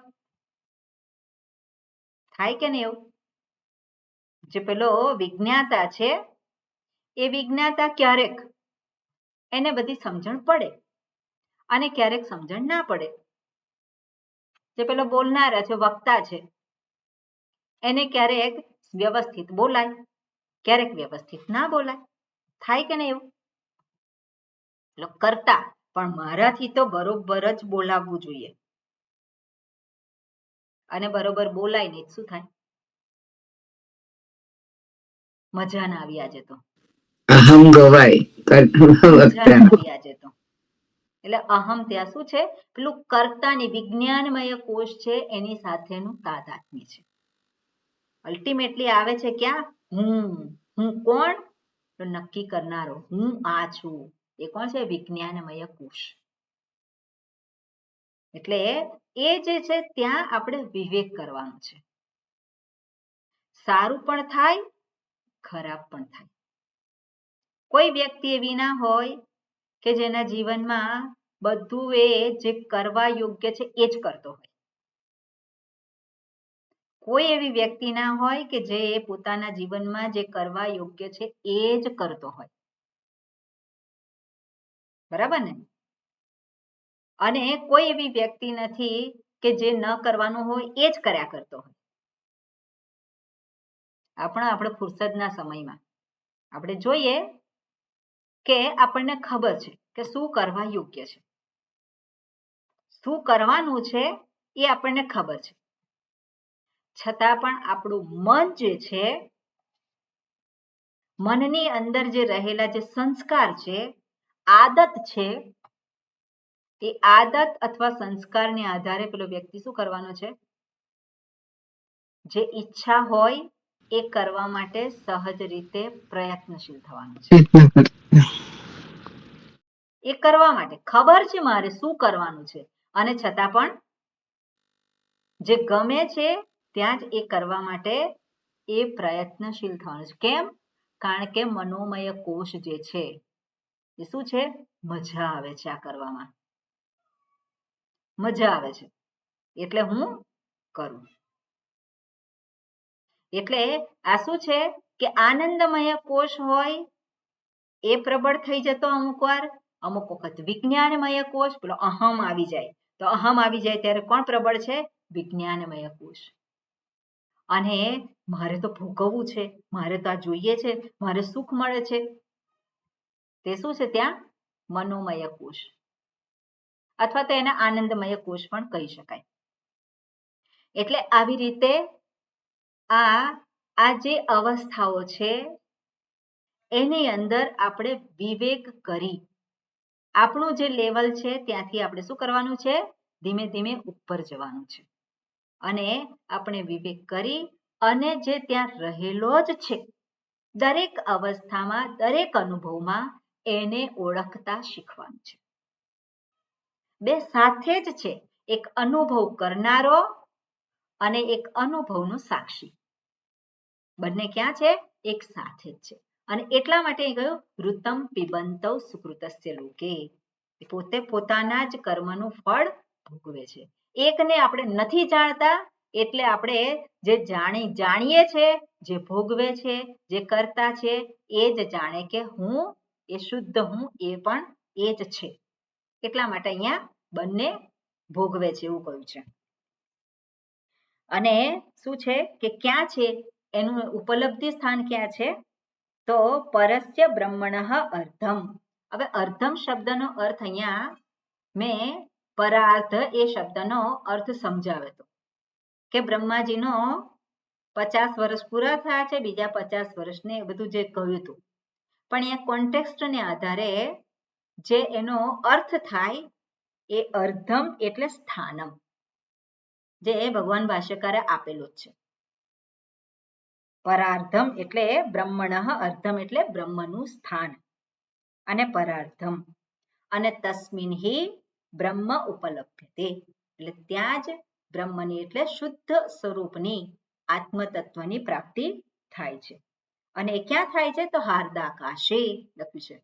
થાય કે નહીં એવું? જે પેલો વિજ્ઞાતા છે એ વિજ્ઞાતા ક્યારેક એને બધી સમજણ પડે અને ક્યારેક સમજણ ના પડે. જે પેલો બોલનારા છે, વક્તા છે, એને ક્યારેક વ્યવસ્થિત બોલાય, ક્યારેક વ્યવસ્થિત ના બોલાય. થાય કે નહીં એવું? એટલે કરતા પણ મારાથી તો બરોબર જ બોલાવવું જોઈએ અને બરોબર બોલાય નહીં શું થાય? મજા ના આવી આજે તો. અહમ ગવાય. મજા ના આવી આજે તો. એટલે અહમ ત્યાં શું છે? પેલું કર્તાની વિજ્ઞાનમય કોષ છે એની સાથેનું તાદાત્મ્ય છે. અલ્ટિમેટલી આવે છે ક્યાં? હું કોણ? તો નક્કી કરનારો હું આ છું. એ કોણ છે? વિજ્ઞાનમય કોષ. એટલે એ જે છે ત્યાં આપણે વિવેક કરવાનો છે. સારું પણ થાય, ખરાબ પણ થાય. કોઈ વ્યક્તિ એવી ના હોય કે જેના જીવનમાં બધું એ જે કરવા યોગ્ય છે એ જ કરતો હોય. કોઈ એવી વ્યક્તિ ના હોય કે જે પોતાના જીવનમાં જે કરવા યોગ્ય છે એ જ કરતો હોય. બરાબર ને? અને કોઈ એવી વ્યક્તિ નથી કે જે ન કરવાનું હોય એ જ કર્યા કરતો હોય. આપણે ફુરસદના સમયમાં આપણે જોઈએ કે આપણને ખબર છે કે શું કરવા યોગ્ય છે, શું કરવાનું છે એ આપણને ખબર છે. છતાં પણ આપણું મન જે છે, મનની અંદર જે રહેલા જે સંસ્કાર છે, આદત છે, એ આદત અથવા સંસ્કારને આધારે પેલો વ્યક્તિ શું કરવાનો છે? જે ઈચ્છા હોય એ કરવા માટે સહજ રીતે પ્રયત્નશીલ થવાનું છે. એ કરવા માટે ખબર છે મારે શું કરવાનું છે અને છતાં પણ જે ગમે છે ત્યાં જ એ કરવા માટે એ પ્રયત્નશીલ થવાનું છે. કેમ? કારણ કે મનોમય કોષ જે છે એ શું છે? મજા આવે છે આ કરવામાં. મજા આવે છે એટલે હું કરું. એટલે આ શું છે કે આનંદમય કોષ હોય એ પ્રબળ થઈ જતો અમુક વાર, અમુક વખત વિજ્ઞાનમય કોષ, પેલો અહમ આવી જાય. તો અહમ આવી જાય ત્યારે કોણ પ્રબળ છે? વિજ્ઞાનમય કોષ. અને મારે તો ભોગવવું છે, મારે તો આ જોઈએ છે, મારે સુખ મળે છે, તે શું છે ત્યાં? મનોમય કોષ અથવા તો એને આનંદમય કોષ પણ કહી શકાય. એટલે આવી રીતે આ જે અવસ્થાઓ છે એની અંદર આપણે વિવેક કરી આપણું જે લેવલ છે ત્યાંથી આપણે શું કરવાનું છે? ધીમે ધીમે ઉપર જવાનું છે અને આપણે વિવેક કરી અને જે ત્યાં રહેલો જ છે દરેક અવસ્થામાં, દરેક અનુભવમાં એને ઓળખતા શીખવાનું છે. બે સાથે જ છે, એક અનુભવ કરનારો અને એક અનુભવનો સાક્ષી. બંને ક્યાં છે? એક સાથે જ છે. અને એટલા માટે કહ્યું ઋતમ પિબંતૌ સુકૃતસ્ય લોકે. પોતે પોતાના જ કર્મનું ફળ ભોગવે છે. એકને આપણે નથી જાણતા એટલે આપણે જે જાણીએ છે, જે ભોગવે છે, જે કરતા છે એ જ જાણે કે હું એ શુદ્ધ હું એ પણ એ જ છે. એટલા માટે અહીંયા બંને ભોગવે છે એવું કહ્યું છે. અને શું છે કે ક્યાં છે એનું ઉપલબ્ધિ સ્થાન ક્યાં છે? તો પરસ્ય બ્રહ્મણઃ અર્ધમ. હવે અર્ધમ શબ્દનો અર્થ અહીંયા મેં પરાર્ધ એ શબ્દનો અર્થ સમજાવ્યો હતો કે બ્રહ્માજીનો 50 વર્ષ પૂરા થયા છે, બીજા 50 વર્ષને એ બધું જે કહ્યું હતું. પણ અહીંયા કોન્ટેક્સ્ટને આધારે જે એનો અર્થ થાય એ અર્ધમ એટલે સ્થાનમ, જે ભગવાન ભાષ્યકારે આપેલું જ છે. પરાર્ધમ એટલે બ્રહ્મણઃ, અર્ધમ એટલે બ્રહ્મનું સ્થાન અને પરાર્ધમ. અને તસ્મિન હિ બ્રહ્મ ઉપલબ્ધ્યતે, એટલે ત્યાં જ બ્રહ્મની એટલે શુદ્ધ સ્વરૂપની આત્મ તત્વની પ્રાપ્તિ થાય છે. અને એ ક્યાં થાય છે? તો હાર્દાકાશે લખ્યું છે,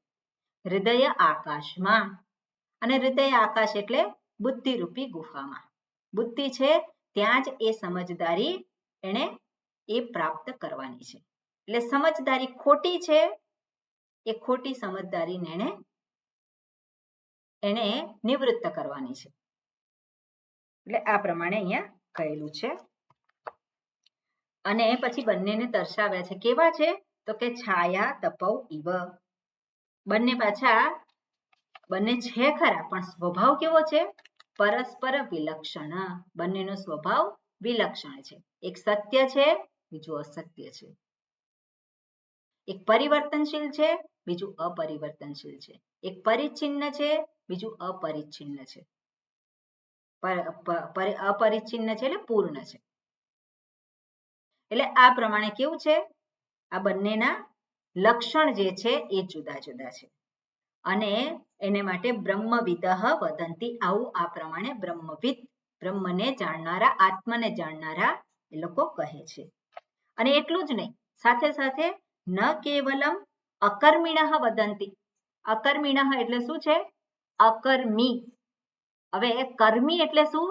હૃદય આકાશમાં. અને હૃદય આકાશ એટલે બુદ્ધિરૂપી ગુફામાં. બુદ્ધિ છે ત્યાં જ એ સમજદારી એને એ પ્રાપ્ત કરવાની છે. એટલે સમજદારી ખોટી છે, એ ખોટી સમજદારીને એને નિવૃત્ત કરવાની છે. એટલે આ પ્રમાણે અહીંયા કહેલું છે. અને પછી બંનેને દર્શાવ્યા છે. કેવા છે? તો કે છાયા તપૌ ઇવ. બંને પાછા બંને છે ખરા, પણ સ્વભાવ કેવો છે? પરસ્પર વિલક્ષણ. બંનેનો સ્વભાવ વિલક્ષણ છે. એક સત્ય છે, બીજું અસત્ય છે. એક પરિવર્તનશીલ છે, બીજું અપરિવર્તનશીલ છે. એક પરિચ્છિન્ન છે, બીજું અપરિચ્છિન્ન છે. અપરિચ્છિન્ન છે એટલે પૂર્ણ છે. એટલે આ પ્રમાણે કેવું છે? આ બંનેના લક્ષણ જે છે એ જુદા જુદા છે. અને એને માટે બ્રહ્મવિદઃ વદંતી. આવું આ પ્રમાણે બ્રહ્મવિદ, બ્રહ્મને જાણનારા, આત્માને જાણનારા એ લોકો કહે છે. અને એટલું જ નહીં, સાથે સાથે ન કેવલમ અકર્મિણઃ વદંતી. અકર્મિણઃ એટલે શું છે? અકર્મી. હવે કર્મી એટલે શું?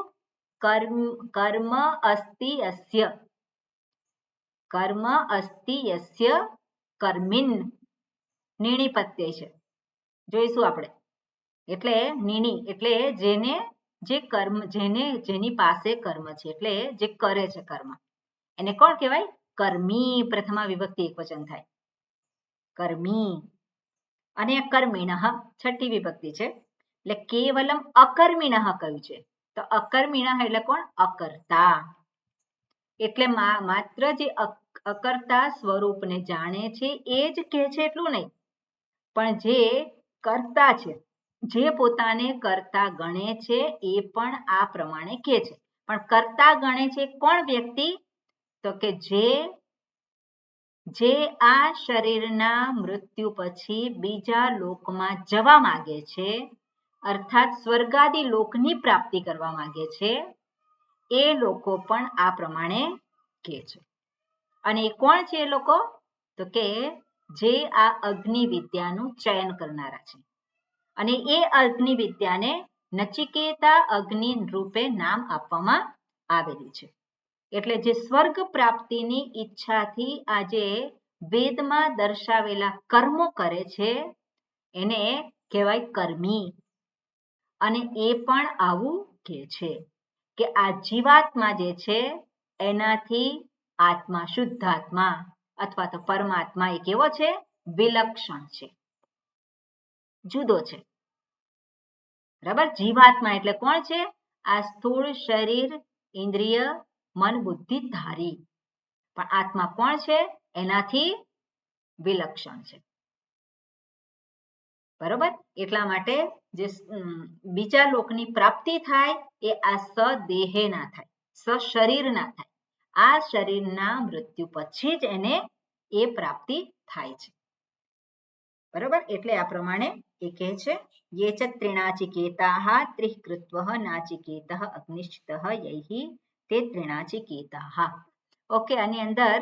કર્મ અસ્તિ યસ્ય, કર્મ અસ્તિ યસ્ય કર્મિન. નિણી પ્રત્યય છે, જોઈશું આપણે. એટલે નિણી એટલે જેને જે કર્મ, જેની પાસે કર્મ છે, એટલે જે કરે છે કર્મ, એને કોણ કહેવાય? કર્મી. પ્રથમા વિભક્તિ એકવચન થાય, કર્મી. અને અકર્મિણઃ છઠ્ઠી વિભક્તિ છે, એટલે કેવલમ અકર્મિણઃ કહ્યું છે. તો અકર્મિણઃ એટલે કોણ? અકર્તા. એટલે માત્ર જે અકર્તા સ્વરૂપને જાણે છે એ જ કહે છે એટલું નહીં, પણ જે કર્તા છે, જે પોતાને કર્તા ગણે છે એ પણ આ પ્રમાણે કહે છે. પણ કર્તા ગણે છે કોણ વ્યક્તિ? તો કે જે આ શરીરના મૃત્યુ પછી બીજા લોકમાં જવા માંગે છે, અર્થાત સ્વર્ગાદી લોકની પ્રાપ્તિ કરવા માંગે છે, એ લોકો પણ આ પ્રમાણે કહે છે. અને એ કોણ છે એ લોકો? તો કે જે આ અગ્નિ વિદ્યાનું ચયન કરનારા છે. અને એ અગ્નિ વિદ્યાને નચિકેતા અગ્નિ રૂપે નામ આપવામાં આવેલું છે. એટલે જે સ્વર્ગ પ્રાપ્તિની ઈચ્છાથી આજે વેદમાં દર્શાવેલા કર્મો કરે છે એને કહેવાય કર્મી. અને એ પણ આવું કહે છે કે આ જીવાત્મા જે છે એનાથી આત્મા, શુદ્ધાત્મા અથવા તો પરમાત્મા એ કેવો છે? વિલક્ષણ છે, જુદો છે. બરાબર? જીવાત્મા એટલે કોણ છે? આ સ્થૂળ શરીર, ઇન્દ્રિય, મન, બુદ્ધિ ધારી. પણ આત્મા કોણ છે? એનાથી વિલક્ષણ છે. બરોબર? એટલા માટે જે બીજા લોકની પ્રાપ્તિ થાય એ આ સદેહે ના થાય, સશરીર ના થાય. આ શરીરના મૃત્યુ પછી જ એને એ પ્રાપ્તિ થાય છે. બરોબર? એટલે આ પ્રમાણે એ કહે છે યે ચ ત્રિણાચિકેતાઃ ત્રિઃ કૃત્વઃ નાચિકેતઃ અગ્નિશ્ચિતઃ યૈહિ તે ત્રિણાચિકેતાઃ. ઓકે, આની અંદર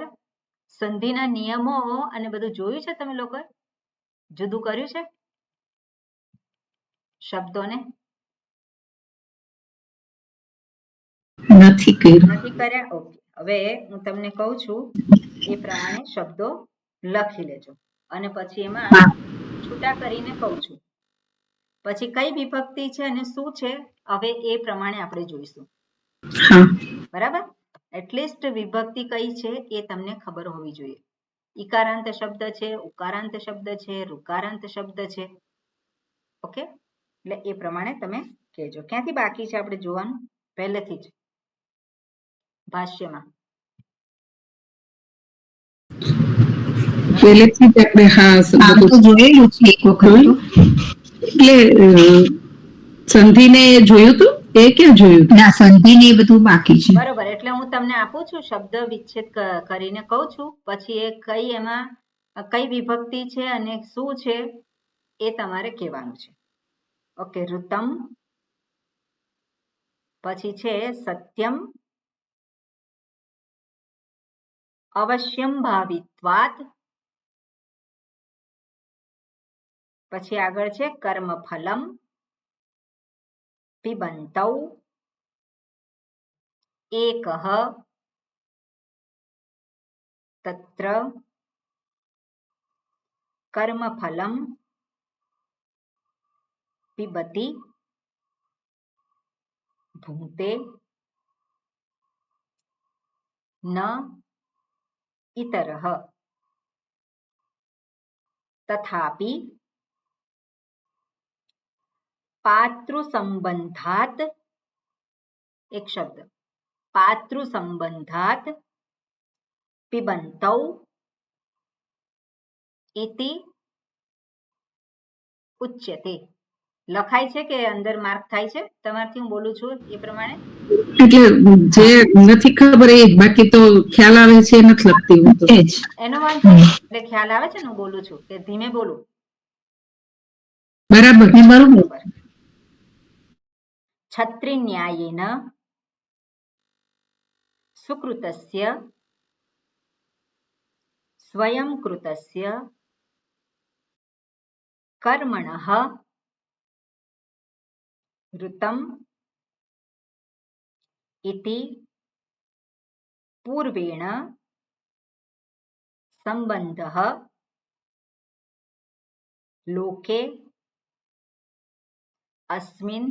સંધિના નિયમો અને બધું જોયું છે તમે લોકોએ? જુદું કર્યું છે શબ્દોને? નથી કર્યું. નથી કર્યા? ઓકે, હવે હું તમને કહું છું એ પ્રમાણે શબ્દો લખી લેજો અને પછી એમાં હા. છૂટા કરીને કહું છું. પછી કઈ વિભક્તિ છે અને શું છે હવે એ પ્રમાણે આપણે જોઈશું. હા. બરાબર? એટલીસ્ટ વિભક્તિ કઈ છે એ તમને ખબર હોવી જોઈએ. ઈકારાંત શબ્દ છે, ઉકારાંત શબ્દ છે, ઋકારાંત શબ્દ છે. ઓકે, એટલે એ પ્રમાણે તમે કહેજો. ક્યાંથી બાકી છે આપણે જોવાનું? પહેલેથી જ ભાષ્યમાં. પહેલેથી જ આપણે આમ તો જોયેલું છે એક વખત તો. એટલે સંધિને જોયું તું એ ક્યાં જોયું? ના, સંધિ ને એ બધું બાકી છે. બરોબર, એટલે હું તમને આપું છું શબ્દ વિચ્છેદ કરીને કહું છું, પછી એ કઈ એમાં કઈ વિભક્તિ છે અને શું છે એ તમારે કહેવાનું છે. ઓકે, ઋતમ, પછી છે સત્યમ, અવશ્યમ ભાવિત્વાત, પછી આગળ છે કર્મફલમ, પિબંતૌ, એકઃ, તત્ર, કર્મફલમ, પિબતિ, ભૂંક્તે, ન ઇતરઃ, તથાપિ, પાતૃસંબંધાત, એક શબ્દ, પાતૃસંબંધાત પિબંતૌ ઇતિ ઉચ્યતે. લખાય છે કે અંદર માર્ક થાય છે તમારથી? હું બોલું છું એ પ્રમાણે? એટલે જે નથી ખબર એ જ, બાકી તો ખ્યાલ આવે છે એ નથી લખતી હું તો. છે જ. એનો વાંધો નહીં, એટલે ખ્યાલ આવે છે ને હું બોલું છું કે ધીમે બોલું? બરાબર. બરોબર. છત્રી ન્યાયેન સુકૃતસ્ય સ્વયંકૃતસ્ય કર્મણઃ ઋતમ ઇતિ પૂર્વેણ સંબંધઃ લોકે અસ્મિન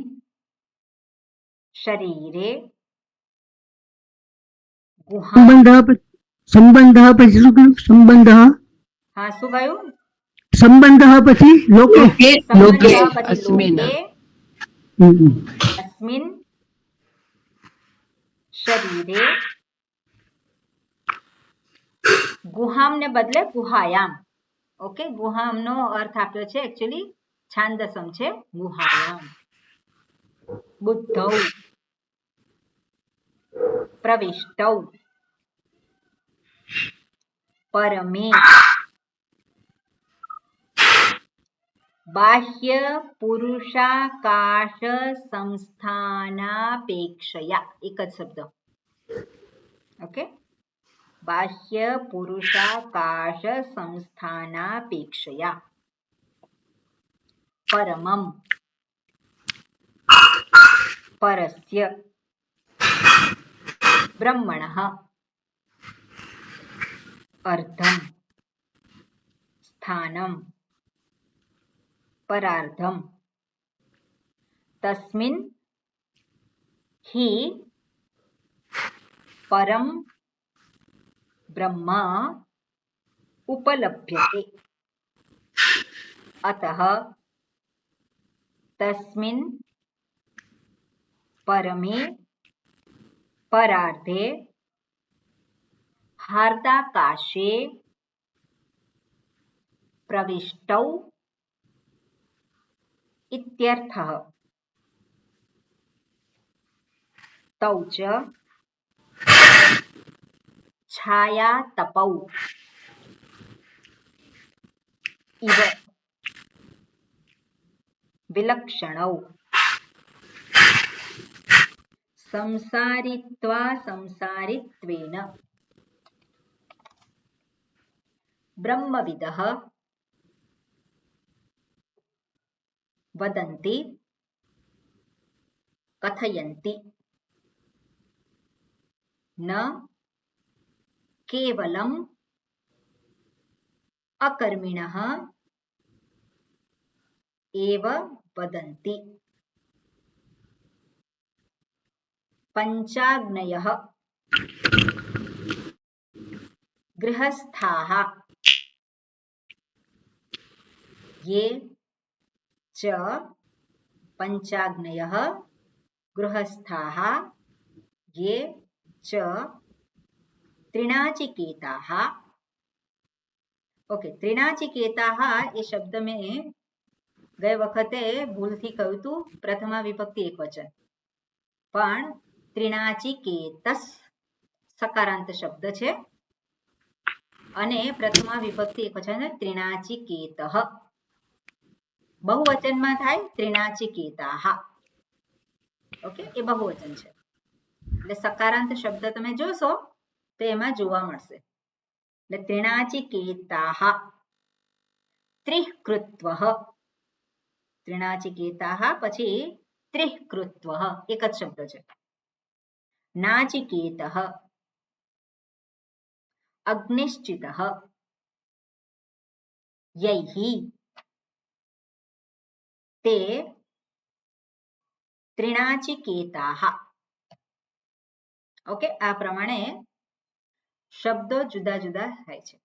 શરીરે ગુહા. સંબંધ પછી શું કહ્યું? સંબંધ હા, શું કહ્યું? સંબંધ પછી લોકે. સંબંધ પછી અસ્મિન. લોકે અસ્મિન શરીરે ગુહામ ને બદલે ગુહાયામ. ઓકે, ગુહામ નો અર્થ આપ્યો છે એકચ્યુઅલી છાંદસમ છે ગુહાયામ. બુદ્ધૌ પ્રવિષ્ટૌ પરમે બાહ્ય પુરુષાકાશ સંસ્થાનાપેક્ષયા. એક જ શબ્દ. ઓકે, બાહ્ય પુરુષાકાશ સંસ્થાનાપેક્ષયા પરમમ પરસ્ય બ્રહ્મણઃ અર્ધમ સ્થાનમ પરાર્ધમ તસ્મિન हि परम ब्रह्म उपलभ्यते अतः तस्मिन् परमे परार्धे हार्दाकाशे प्रविष्टौ इत्यर्थः. तौ च छायातपौ इव विलक्षणौ સંસારિત્વા સંસારિત્વેન બ્રહ્મવિદઃ વદન્તિ કથયન્તિ ન કેવલમ અકર્મિણઃ એવ વદન્તિ. પંચાગ્નયઃ ગૃહસ્થાઃ ये च पञ्चाग्नयः गृहस्थाः ये च त्रिणाचिकेताः. ओके, त्रिणाचिकेताः એ શબ્દ મેં ગઈ વખતે ભૂલથી કહ્યું હતું પ્રથમા વિભક્તિ એકવચન, પણ ત્રિણાચિકેતસ સકારાંત શબ્દ છે અને પ્રથમા વિભક્તિ એકવચન ત્રિણાચિકેતઃ. બહુવચનમાં થાય ત્રિણાચિકેતાઃ. ઓકે, એ બહુવચન છે એટલે સકારાંત શબ્દ તમે જોશો તો એમાં જોવા મળશે. એટલે ત્રિણાચિકેતાઃ ત્રિઃ કૃત્વઃ. ત્રિણાચિકેતાઃ પછી ત્રિઃ કૃત્વઃ એક જ શબ્દ છે. નાચિકેતઃ અગ્નિશ્ચિતઃ યૈઃ તે ત્રિણાચિકેતાઃ. ઓકે, આ પ્રમાણે શબ્દો જુદા જુદા થાય છે.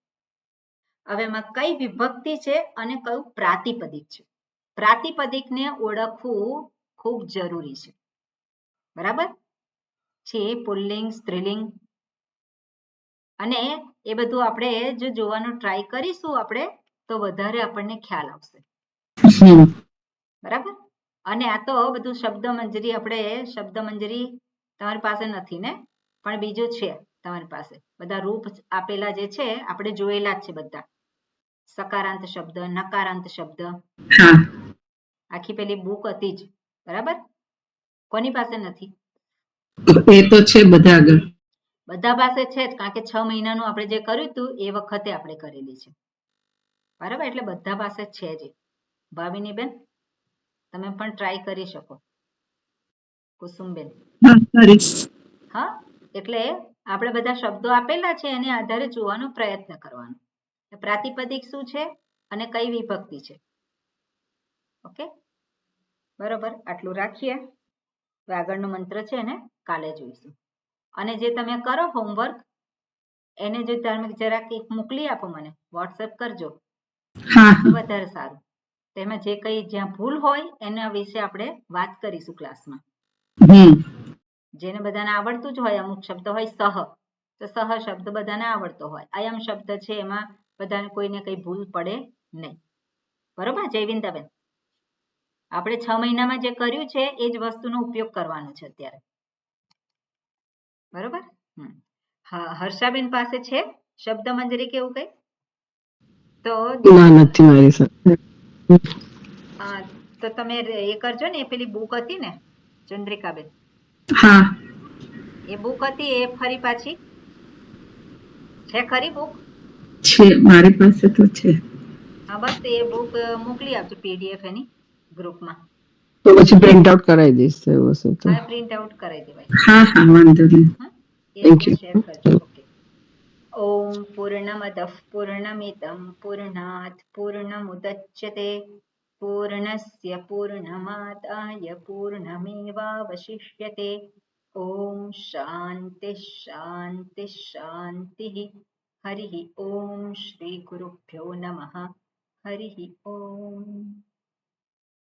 હવે એમાં કઈ વિભક્તિ છે અને કયું પ્રાતિપદિક છે. પ્રાતિપદિકને ઓળખવું ખૂબ જરૂરી છે, બરાબર છે. પુલ્લિંગ સ્ત્રીલિંગ અને એ બધું આપણે જો જોવાનું ટ્રાય કરીશું આપણે તો વધારે આપણને ખ્યાલ આવશે, બરાબર. અને આ તો બધું શબ્દ મંજરી, આપણે શબ્દ મંજરી તમારી પાસે નથી ને, પણ બીજું છે તમારી પાસે. બધા રૂપ આપેલા જે છે આપણે જોયેલા જ છે બધા. સકારાંત શબ્દ, નકારાંત શબ્દ, આખી પેલી બુક હતી જ, બરાબર. કોની પાસે નથી? એ તો છે બધા આગળ, બધા પાસે છે જ, કારણ કે 6 મહિનાનું આપણે જે કર્યું હતું એ વખતે આપણે કરેલી છે, બરાબર. એટલે બધા પાસે છે જ. ભાવિની બેન તમે પણ ટ્રાય કરી શકો. કુસુમબેન હા, એટલે આપણે બધા શબ્દો આપેલા છે એને આધારે જોવાનો પ્રયત્ન કરવાનો. પ્રાતિપદિક શું છે અને કઈ વિભક્તિ છે. ઓકે, બરોબર. આટલું રાખીએ. આગળનો મંત્ર છે એને કાલે જોઈશું. અને જે તમે કરો હોમવર્ક એને જો તમે જરાક એક મોકલી આપો મને, વોટ્સએપ કરજો તો વધારે સારું. તેમાં જે કઈ જ્યાં ભૂલ હોય એના વિશે આપણે વાત કરીશું ક્લાસમાં. જેને બધાને આવડતું જ હોય, અમુક શબ્દ હોય સહ, તો સહ શબ્દ બધાને આવડતો હોય. અયમ શબ્દ છે એમાં બધાને કોઈને કઈ ભૂલ પડે નહીં, બરોબર. જયવિંદાબેન આપણે 6 મહિનામાં જે કર્યું છે એ જ વસ્તુનો ઉપયોગ કરવાનો છે અત્યારે, બરોબર. હા, હર્ષાબેન પાસે છે શબ્દ મંજરી કેવું કઈ? તો નથી મારી સાથે. તો તમે એ કરજો ને, એ પેલી બુક હતી ને ચંદ્રિકાબેન, એ બુક હતી એ ફરી પાછી છે ખરી બુક? છે મારી પાસે તો છે. હા, બસ એ બુક મોકલી આપજો પીડીએફ એની ગ્રુપમાં. તો પછી પ્રિન્ટ આઉટ કરાવી દઈશ એવું હશે તો. હા, પ્રિન્ટ આઉટ કરાવી દેવાય. હા, વાંધો નહીં. એ રીતના શેર કરજો. ઓકે. ઓમ પૂર્ણમદઃ પૂર્ણમિદં પૂર્ણાત પૂર્ણમુદચ્યતે પૂર્ણસ્ય પૂર્ણમાદાય પૂર્ણમેવાવશિષ્યતે. ઓમ શાંતિ શાંતિ શાંતિ. હરિ ઓમ શ્રી ગુરુભ્યો નમઃ. હરિ ઓમ.